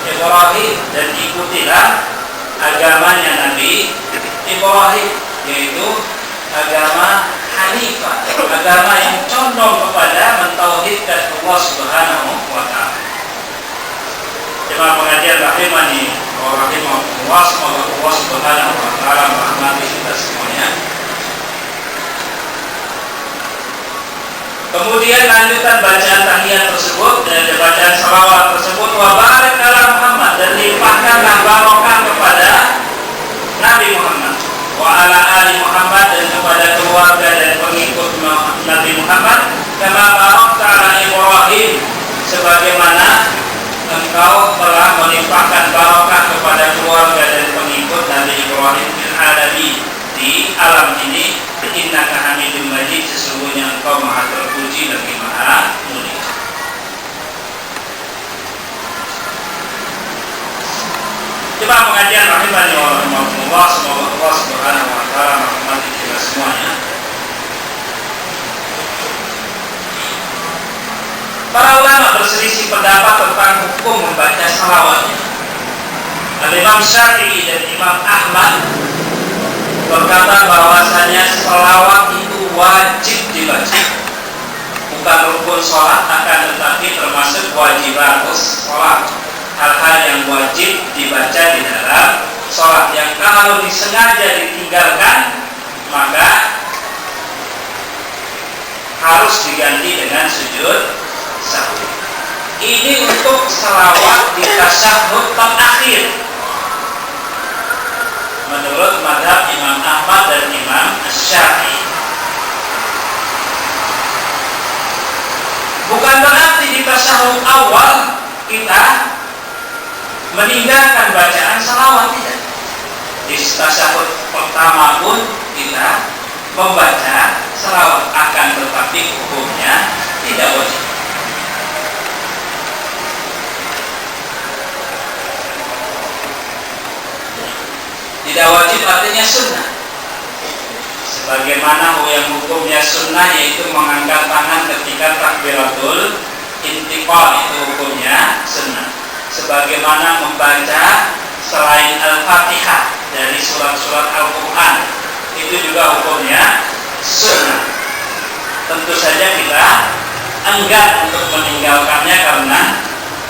Ibrahim, dan ikutilah agamanya Nabi Ibrahim, yaitu agama Hanifah, agama yang condong kepada mentauhidkan Allah Subhanahu wa taala. Jemaah pengajian rahimani wa rahimakumullah, semoga Allah Subhanahu wa taala merahmati kita semuanya. Kemudian lanjutan bacaan tahiyat tersebut dan bacaan salawat tersebut, wa barik ala Muhammad, dan limpahkanlah barokah kepada Nabi Muhammad, wa ala ali Muhammad, dan kepada keluarga dan pengikut Nabi Muhammad, kama barakta ala Ibrahim, sebagaimana engkau telah melimpahkan barokah kepada keluarga dan pengikut Nabi Ibrahim fil alamin, di alam ini. Innaka Hamidum Majid, sesungguhnya engkau maha terpuji lagi maha mulia. Coba pengajian rahimani wa rahimakumullah, semoga Allah Subhanahu wa taala merahmati kita semuanya. Para ulama berselisih pendapat tentang hukum membaca salawatnya. Al-Imam Syafi'i dan Imam Ahmad berkata bahwasanya salawat itu wajib dibaca, bukan rukun sholat, akan tetapi termasuk wajibatus sholat, hal-hal yang wajib dibaca di dalam sholat, yang kalau disengaja ditinggalkan maka harus diganti dengan sujud sahwi. Ini untuk salawat di tasyahud terakhir menurut mazhab Imam Ahmad dan Imam Syafi'i. Bukan berarti di tasyahud awal kita meninggalkan bacaan salawat, tidak. Di tasyahud pertama pun kita membaca salawat, akan tetapi hukumnya tidak wajib. Tidak wajib artinya sunnah. Sebagaimana yang hukumnya sunnah, yaitu mengangkat tangan ketika takbiratul intiqal, itu hukumnya sunnah. Sebagaimana membaca selain Al-Fatihah dari surat-surat Al-Quran, itu juga hukumnya sunnah. Tentu saja kita enggan untuk meninggalkannya karena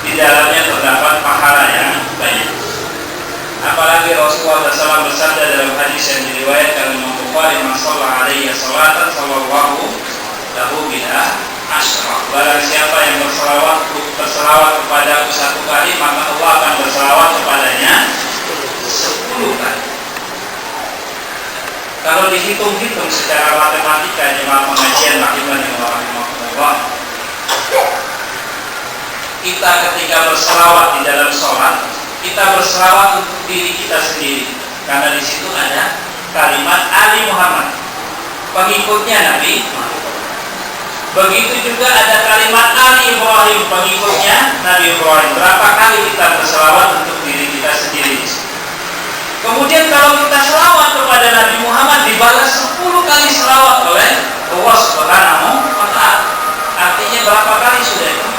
di dalamnya terdapat pahala yang banyak. Apalagi Rasulullah SAW bersabda dalam hadis yang diriwayatkan Imam Bukhari, "Man shalla 'alaiya shalatan sallallahu lahu biha asyra." Barang siapa yang berselawat kepada aku 1 kali, maka Allah akan berselawat kepadanya 10 kali. Kalau dihitung-hitung secara matematika, jemaah pengajian rahimani wa rahimakumullah, kita ketika berselawat di dalam sholat, kita berselawat untuk diri kita sendiri, karena di situ ada kalimat Ali Muhammad, pengikutnya Nabi Muhammad. Begitu juga ada kalimat Ali Ibrahim, pengikutnya Nabi Ibrahim. Berapa kali kita berselawat untuk diri kita sendiri? Kemudian kalau kita selawat kepada Nabi Muhammad, dibalas 10 kali selawat oleh Allah Subhanahu wa Ta'ala. Artinya berapa kali sudah itu?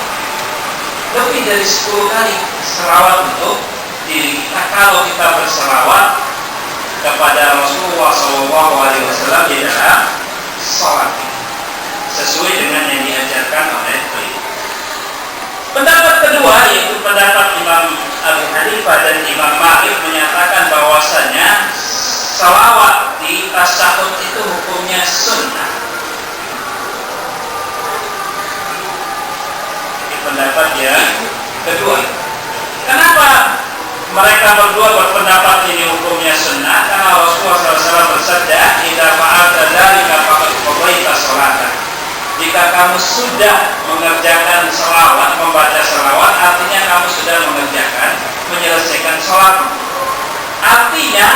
Lebih dari 10 kali selawat untuk diri kita. Kalau kita berselawat kepada Rasulullah SAW di dalam salat sesuai dengan yang diajarkan oleh beliau. Pendapat kedua, yaitu pendapat Imam Abu Hanifah dan Imam Malik, menyatakan bahwasanya salawat di tasyahud itu hukumnya sunnah. Ini pendapat yang kedua. Kenapa mereka berdua berpendapat ini hukumnya sunnah? Karena Rasulullah SAW bersabda, "Idza fa'alta dzalika faqad qadaita sholata." Jika kamu sudah mengerjakan selawat, membaca selawat, artinya kamu sudah menyelesaikan sholat. Artinya,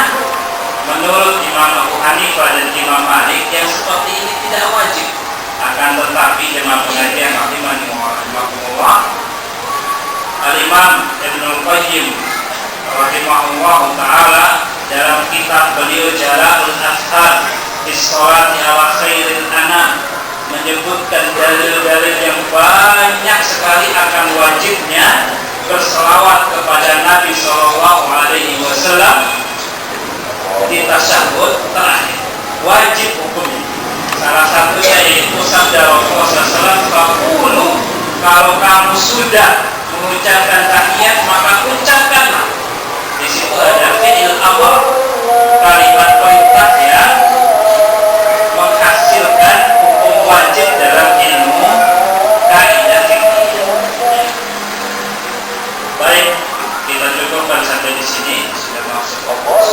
menurut Imam Abu Hanifah dan Imam Malik, yang seperti ini tidak wajib. Akan tetapi jemaah pengajian rahimahullah, Al-Imam Ibnul Qayyim rahimahullah ta'ala dalam kitab beliau Jala'ul Afham fi sholati ala khairil anam menyebutkan dalil-dalil yang banyak sekali akan wajibnya berselawat kepada Nabi SAW di tasyahud terakhir. Wajib hukumnya. Salah satunya yaitu sabda Rasulullah SAW, "Faqulu," kalau kamu sudah mengucapkan tahiyat maka ucapkanlah. Di situ ada fi'il amr, kalimat perintah yang menghasilkan wajib dalam ilmu kaidah fikih. Baik, kita cukupkan sampai di sini. Sudah masuk fokus.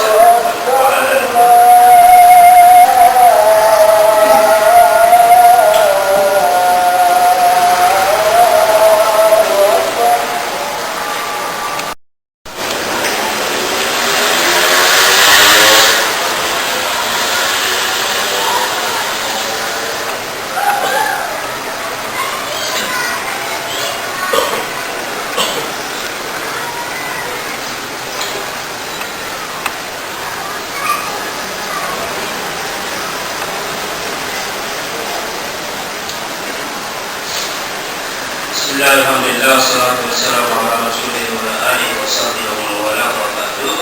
Alhamdulillah, salatu wassalamu ala rasulillah wa ala alihi wa sahbihi wa wala wa ba'du.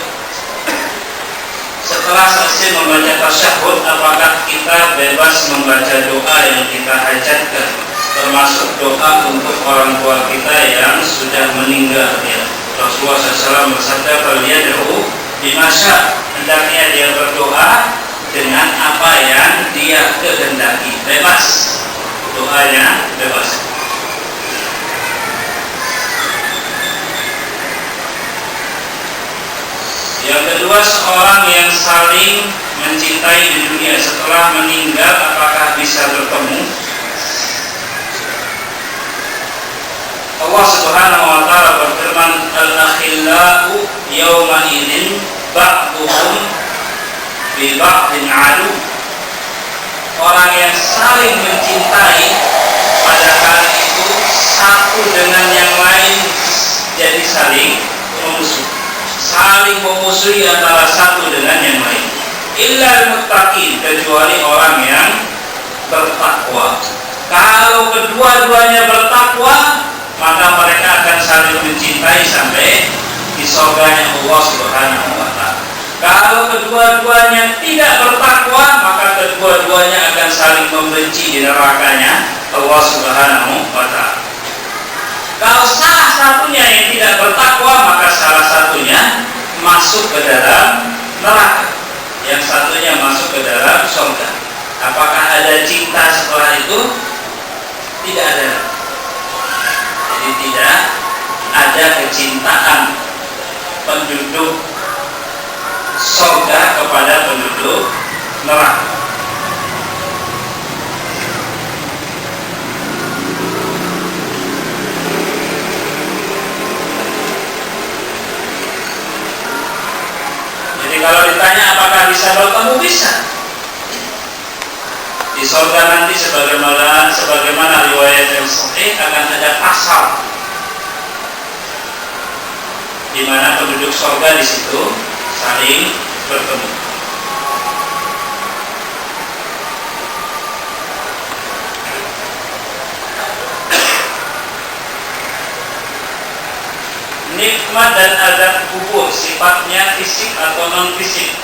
Setelah selesai membaca tasyahud, apakah kita bebas membaca doa yang kita hajatkan, termasuk doa untuk orang tua kita yang sudah meninggal? Ya. Rasulullah SAW bersabda, "Falyad'u bimasya," hendaknya dia berdoa dengan apa yang dia kehendaki. Bebas, doanya bebas. Yang kedua, seorang yang saling mencintai di dunia setelah meninggal, apakah bisa bertemu? Allah Subhanahu wa Ta'ala berfirman, "Al-akhillau yawma idzin ba'duhum bi ba'din 'adu." Orang yang saling mencintai pada hari itu satu dengan yang lain jadi saling memusuhi. Saling memusuhi antara satu dengan yang lain. Illal muttaqin, kecuali orang yang bertakwa. Kalau kedua-duanya bertakwa, maka mereka akan saling mencintai sampai di surganya Allah Subhanahu wa Ta'ala. Kalau kedua-duanya tidak bertakwa, maka kedua-duanya akan saling membenci di nerakanya Allah Subhanahu wa Ta'ala. Kalau salah satunya yang tidak bertakwa, maka salah satunya masuk ke dalam neraka, yang satunya masuk ke dalam surga. Apakah ada cinta setelah itu? Tidak ada. Jadi tidak ada kecintaan penduduk surga kepada penduduk neraka. Kalau ditanya apakah bisa bertemu, bisa. Di surga nanti sebagaimana riwayat yang sahih akan ada pasar di mana penduduk surga di situ saling bertemu. Nikmat dan azab kubur sifatnya fisik atau non fisik.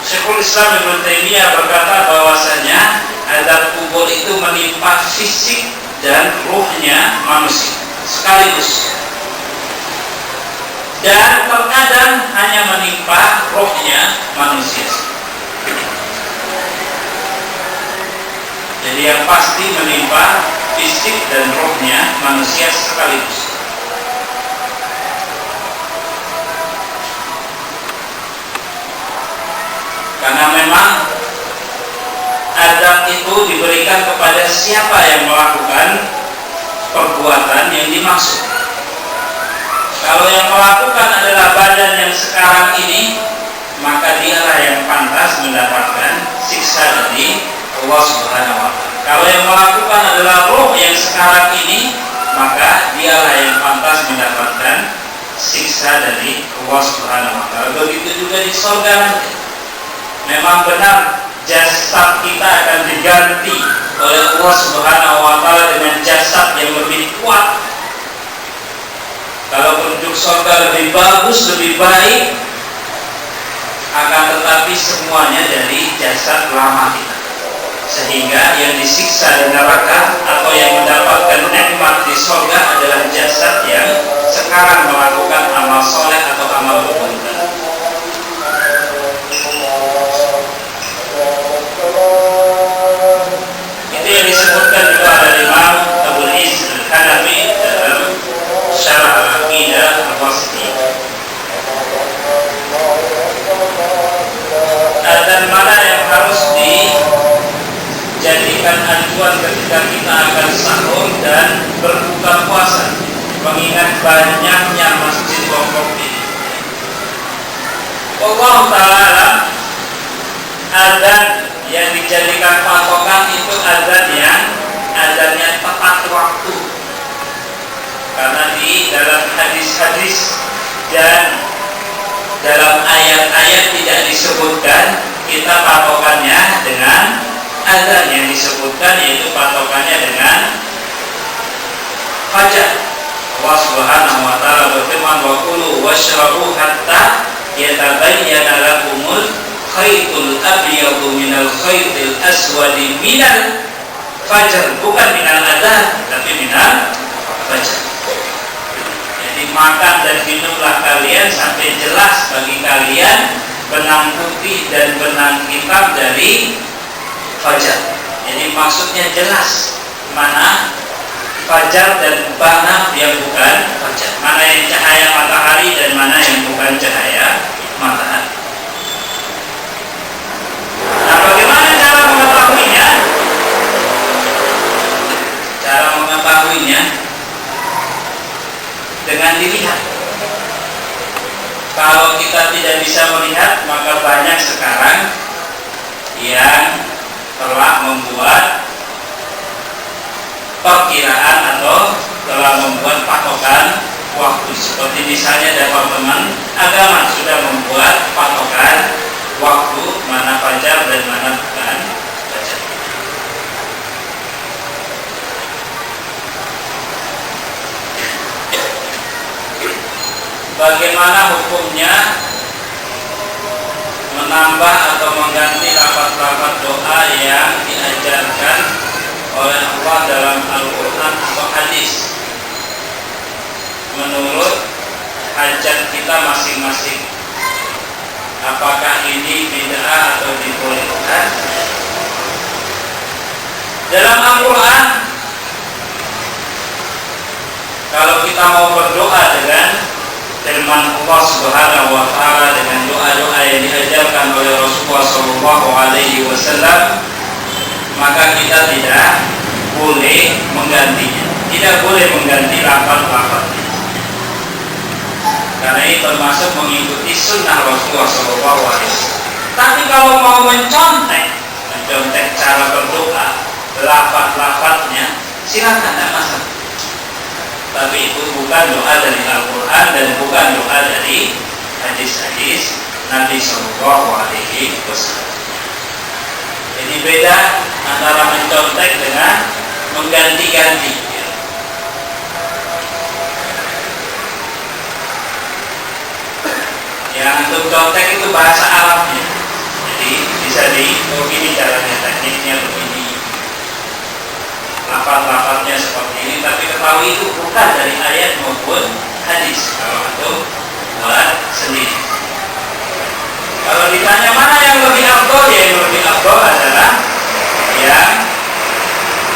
Syekhul Islam Ibnu Taimiyah berkata bahwasanya azab kubur itu menimpa fisik dan ruhnya manusia sekaligus, dan terkadang hanya menimpa rohnya manusia. Jadi yang pasti menimpa fisik dan rohnya manusia sekaligus. Karena memang azab itu diberikan kepada siapa yang melakukan perbuatan yang dimaksud. Kalau yang melakukan adalah badan yang sekarang ini, maka dialah yang pantas mendapatkan siksa dari Allah Subhanahu wa Ta'ala. Kalau yang melakukan adalah roh yang sekarang ini, maka dialah yang pantas mendapatkan siksa dari Allah Subhanahu wa Ta'ala. Begitu juga di surga nanti. Memang benar jasad kita akan diganti oleh Allah Subhanahu wa Ta'ala dengan jasad yang lebih kuat. Kalau penduduk surga lebih bagus, lebih baik, akan tetapi semuanya dari jasad lama kita. Sehingga yang disiksa di neraka atau yang mendapatkan nikmat di surga adalah jasad yang sekarang melakukan amal soleh atau amal kebaikan. Itu yang disebutkan juga oleh Imam Abul Izz Al-Hanafi dalam Syarah Al-Aqidah Al-Wasithiyah. Dan mana yang harus dijadikan acuan ketika kita akan sahur dan berbuka puasa, mengingat banyaknya masjid Lombok ini. Allah Ta'ala, azan yang dijadikan patokan itu azan yang azannya tepat waktu. Karena di dalam hadis-hadis dan dalam ayat-ayat tidak disebutkan, kita patokannya dengan azan. Yang disebutkan yaitu patokannya dengan fajar. Allah Subhanahu wa Ta'ala berfirman, wa kulu washrabu hatta yatabayyana lakumul khaytul abyadu minal khaytil aswadi minal fajar. Bukan minal adzan, tapi minal fajar. Jadi makan dan minumlah kalian sampai jelas bagi kalian benang putih dan benang hitam dari fajar. Jadi maksudnya jelas mana fajar dan mana yang bukan fajar, mana yang cahaya matahari dan mana yang bukan cahaya matahari. Nah, bagaimana cara mengetahuinya? Cara mengetahuinya dengan dilihat. Kalau kita tidak bisa melihat, maka banyak sekarang yang telah membuat perkiraan atau telah membuat patokan waktu. Seperti misalnya Departemen Agama sudah membuat patokan waktu mana fajar dan mana bukan fajar. Bagaimana hukumnya menambah atau mengganti lafaz-lafaz doa yang diajarkan oleh Allah dalam Al-Quran atau hadis menurut hajat kita masing-masing? Apakah ini bid'ah atau dibolehkan? Dalam Al-Quran, kalau kita mau berdoa dengan firman Allah Subhanahu wa Ta'ala, dengan doa-doa yang diajarkan oleh Rasulullah SAW, maka kita tidak boleh menggantinya, tidak boleh mengganti lafaz-lafaznya. Karena ini termasuk mengikuti sunnah Rasulullah SAW. Tapi kalau mau mencontek mencontek cara berdoa, lafaz-lafaznya, silakan, tidak masalah. Tapi itu bukan doa dari Al-Quran dan bukan doa dari hadis-hadis Nabi Sallallahu Alaihi Wasallam. Jadi beda antara mencontek dengan mengganti-ganti. Yang untuk contek itu bahasa Arabnya. Jadi bisa begini caranya, tekniknya begini, lafaz-lafaznya seperti ini. Tapi ketahui itu bukan dari ayat maupun hadis. Kalau itu buat sendiri. Kalau ditanya mana yang lebih afdal, ya yang lebih afdal adalah yang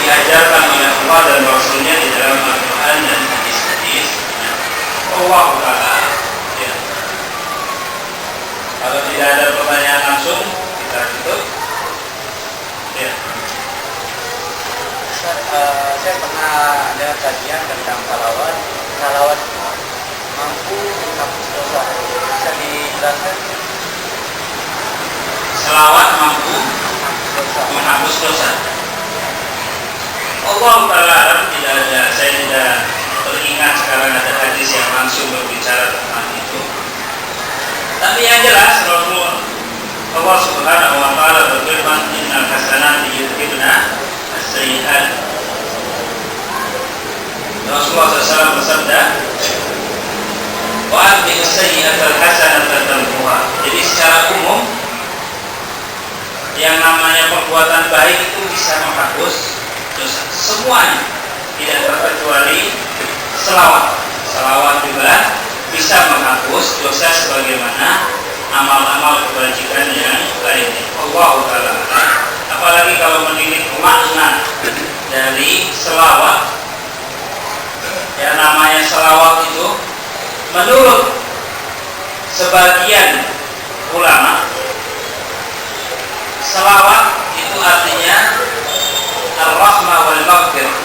diajarkan oleh Allah dan Rasulnya di dalam Al-Quran dan hadis-hadis. Allah Ta'ala. Ya. Kalau tidak ada pertanyaan langsung, kita tutup. Ya. Saya pernah dengar kajian tentang salawat mampu menghapus dosa. Bisa dijelaskan? Salawat mampu menghapus dosa. Allah Ta'ala tidak ada, saya tidak teringat sekarang ada hadis yang langsung berbicara tentang itu. Tapi yang jelas Rasulullah Allah Subhanahu Wa Ta'ala berfirman, Innal hasanati yudhibna as-sayyi'at. Rasulullah SAW bersabda, Wa atbi'us sayyi'atal hasanata tamhuha. Jadi secara umum yang namanya perbuatan baik itu bisa menghapus dosa semuanya, tidak terkecuali selawat. Selawat juga bisa menghapus dosa sebagaimana amal-amal kebajikan yang lainnya. Allah Ta'ala. Apalagi kalau menilik makna dari selawat. Ya, namanya selawat itu menurut sebagian ulama, selawat itu artinya ar-rahmah wal maghfirah.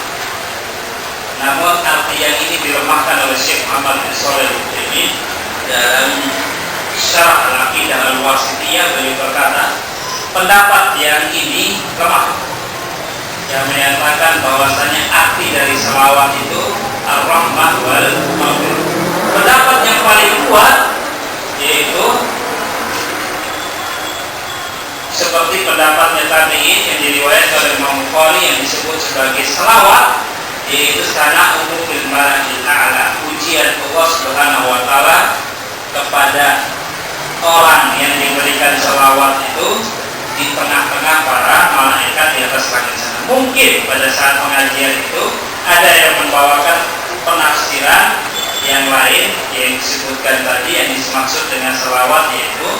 Namun arti yang ini dilemahkan oleh Syekh Muhammad bin Shalih Al-Utsaimin dalam Syarah Al-Aqidah Al-Wasithiyah. Beliau berkata, pendapat yang ini lemah, yang menyatakan bahwasanya arti dari selawat itu ar-rahmah wal maghfirah. Pendapat yang paling kuat yaitu seperti pendapatnya tabi'in yang diriwayatkan oleh Imam Bukhari yang disebut sebagai selawat, yaitu karena umumul mala'il a'la, pujian Allah Subhanahu Wa Ta'ala kepada orang yang diberikan selawat itu di tengah-tengah para malaikat di atas langit sana. Mungkin pada saat pengajian itu ada yang membawakan penafsiran yang lain yang disebutkan tadi, yang dimaksud dengan selawat yaitu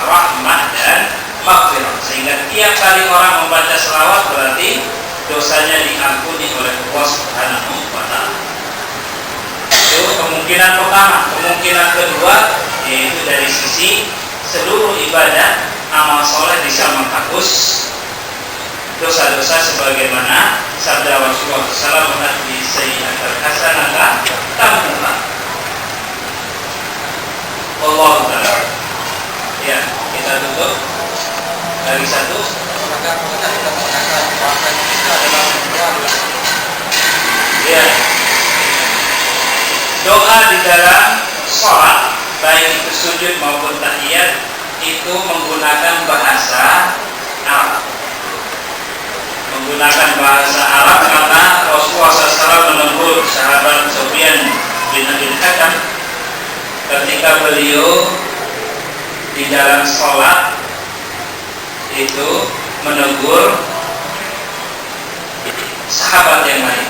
rahmat dan maghfirah, sehingga tiap kali orang membaca selawat berarti dosanya diampuni oleh Allah Subhanahu Wa Ta'ala. Itu kemungkinan pertama. Kemungkinan kedua yaitu dari sisi seluruh ibadah amal soleh bisa menghapus dosa-dosa sebagaimana sabda Rasulullah SAW, "Atbi sayyi'atal hasanata tamhuha." Allah Ta'ala. Ya, kita tutup. Lagi satu, maka kita menggunakan bahasa kita adalah doa. ya, doa di dalam sholat baik itu sujud maupun tahiyat itu menggunakan bahasa Arab. Menggunakan bahasa Arab karena Rasulullah SAW menegur sahabat Sufyan bin Abi Hakam ketika beliau di dalam sholat itu menegur sahabat yang lain.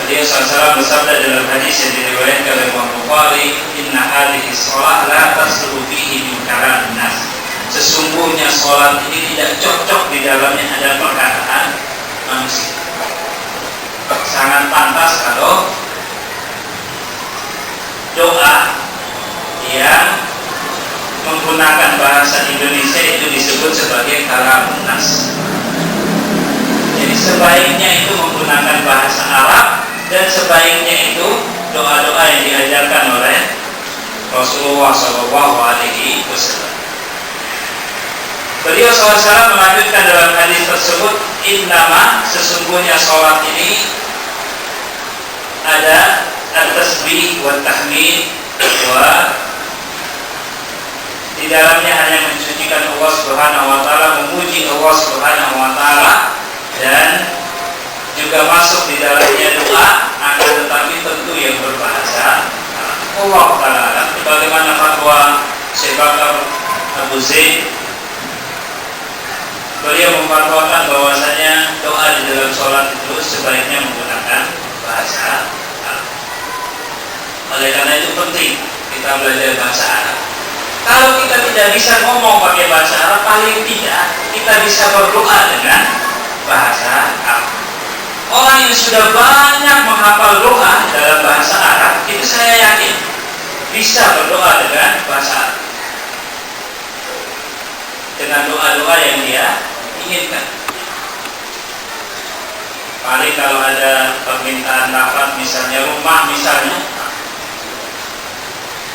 Beliau SAW bersabda dalam hadis yang diriwayatkan oleh Imam Bukhari, "Inna hadhihi shalah la tasluhu fihi min kalamin nas." Sesungguhnya sholat ini tidak cocok di dalamnya ada perkataan manusia. Sangat pantas kalau doa yang menggunakan bahasa Indonesia itu disebut sebagai kalamun nas. Jadi sebaiknya itu menggunakan bahasa Arab, dan sebaiknya itu doa-doa yang diajarkan oleh Rasulullah SAW. Beliau SAW melanjutkan dalam hadis tersebut, innama, sesungguhnya sholat ini ada at-tasbih wa tahmid wa, di dalamnya hanya mensucikan Allah Subhanahu wa taala, memuji Allah Subhanahu wa taala, dan juga masuk di dalamnya doa, akan tetapi tentu yang berbahasa Allah taala. Bagaimana fatwa Syekh Bakar Abu Zaid, beliau memfatwakan bahwasanya doa di dalam sholat itu sebaiknya menggunakan bahasa Arab. Oleh karena itu penting kita belajar bahasa Arab. Kalau kita tidak bisa ngomong pakai bahasa Arab, paling tidak kita bisa berdoa dengan bahasa Arab. Orang yang sudah banyak menghafal doa dalam bahasa Arab, itu saya yakin bisa berdoa dengan bahasa Arab, dengan doa-doa yang dia inginkan. Paling kalau ada permintaan lafaz, misalnya rumah, misalnya,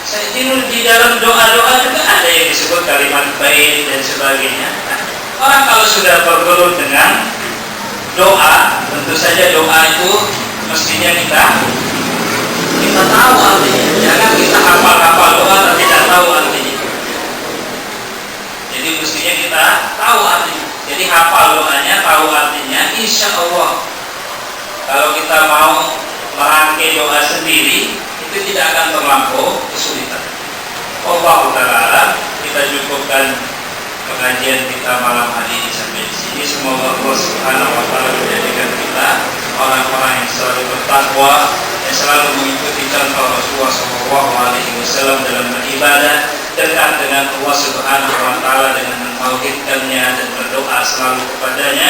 saya di dalam doa-doa juga ada yang disebut kalimat bait dan sebagainya. Orang kalau sudah bergelut dengan doa, tentu saja doa itu mestinya kita tahu artinya. Jangan kita hafal-hafal doa tapi tidak tahu artinya. Jadi mestinya kita tahu artinya. Jadi hafal doanya, tahu artinya, insya Allah. Kalau kita mau merangkai doa sendiri, itu tidak akan terlampau kesulitan. Wallahu ta'ala, kita cukupkan pengajian kita malam hari ini sampai di sini. Semoga Allah Subhanahu wa taala menjadikan kita orang-orang yang selalu bertakwa, yang selalu mengikuti contoh Rasulullah SAW dalam beribadah, dekat dengan Allah Subhanahu wa taala dengan mentauhidkannya dan berdoa selalu kepadanya,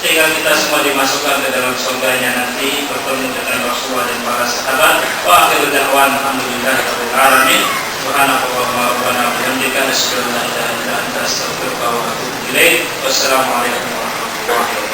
sehingga kita semua dimasukkan ke dalam surganya nanti, bertemu dengan Rasulullah dan para sahabat. Wa akhiru da'wana alhamdulillahirabbil alamin. Subhanallahumma rabbana wa bihamdika asyhadu an la ilaha illa anta astaghfiruka wa atubu ilaik. Wassalamualaikum warahmatullahi wabarakatuh.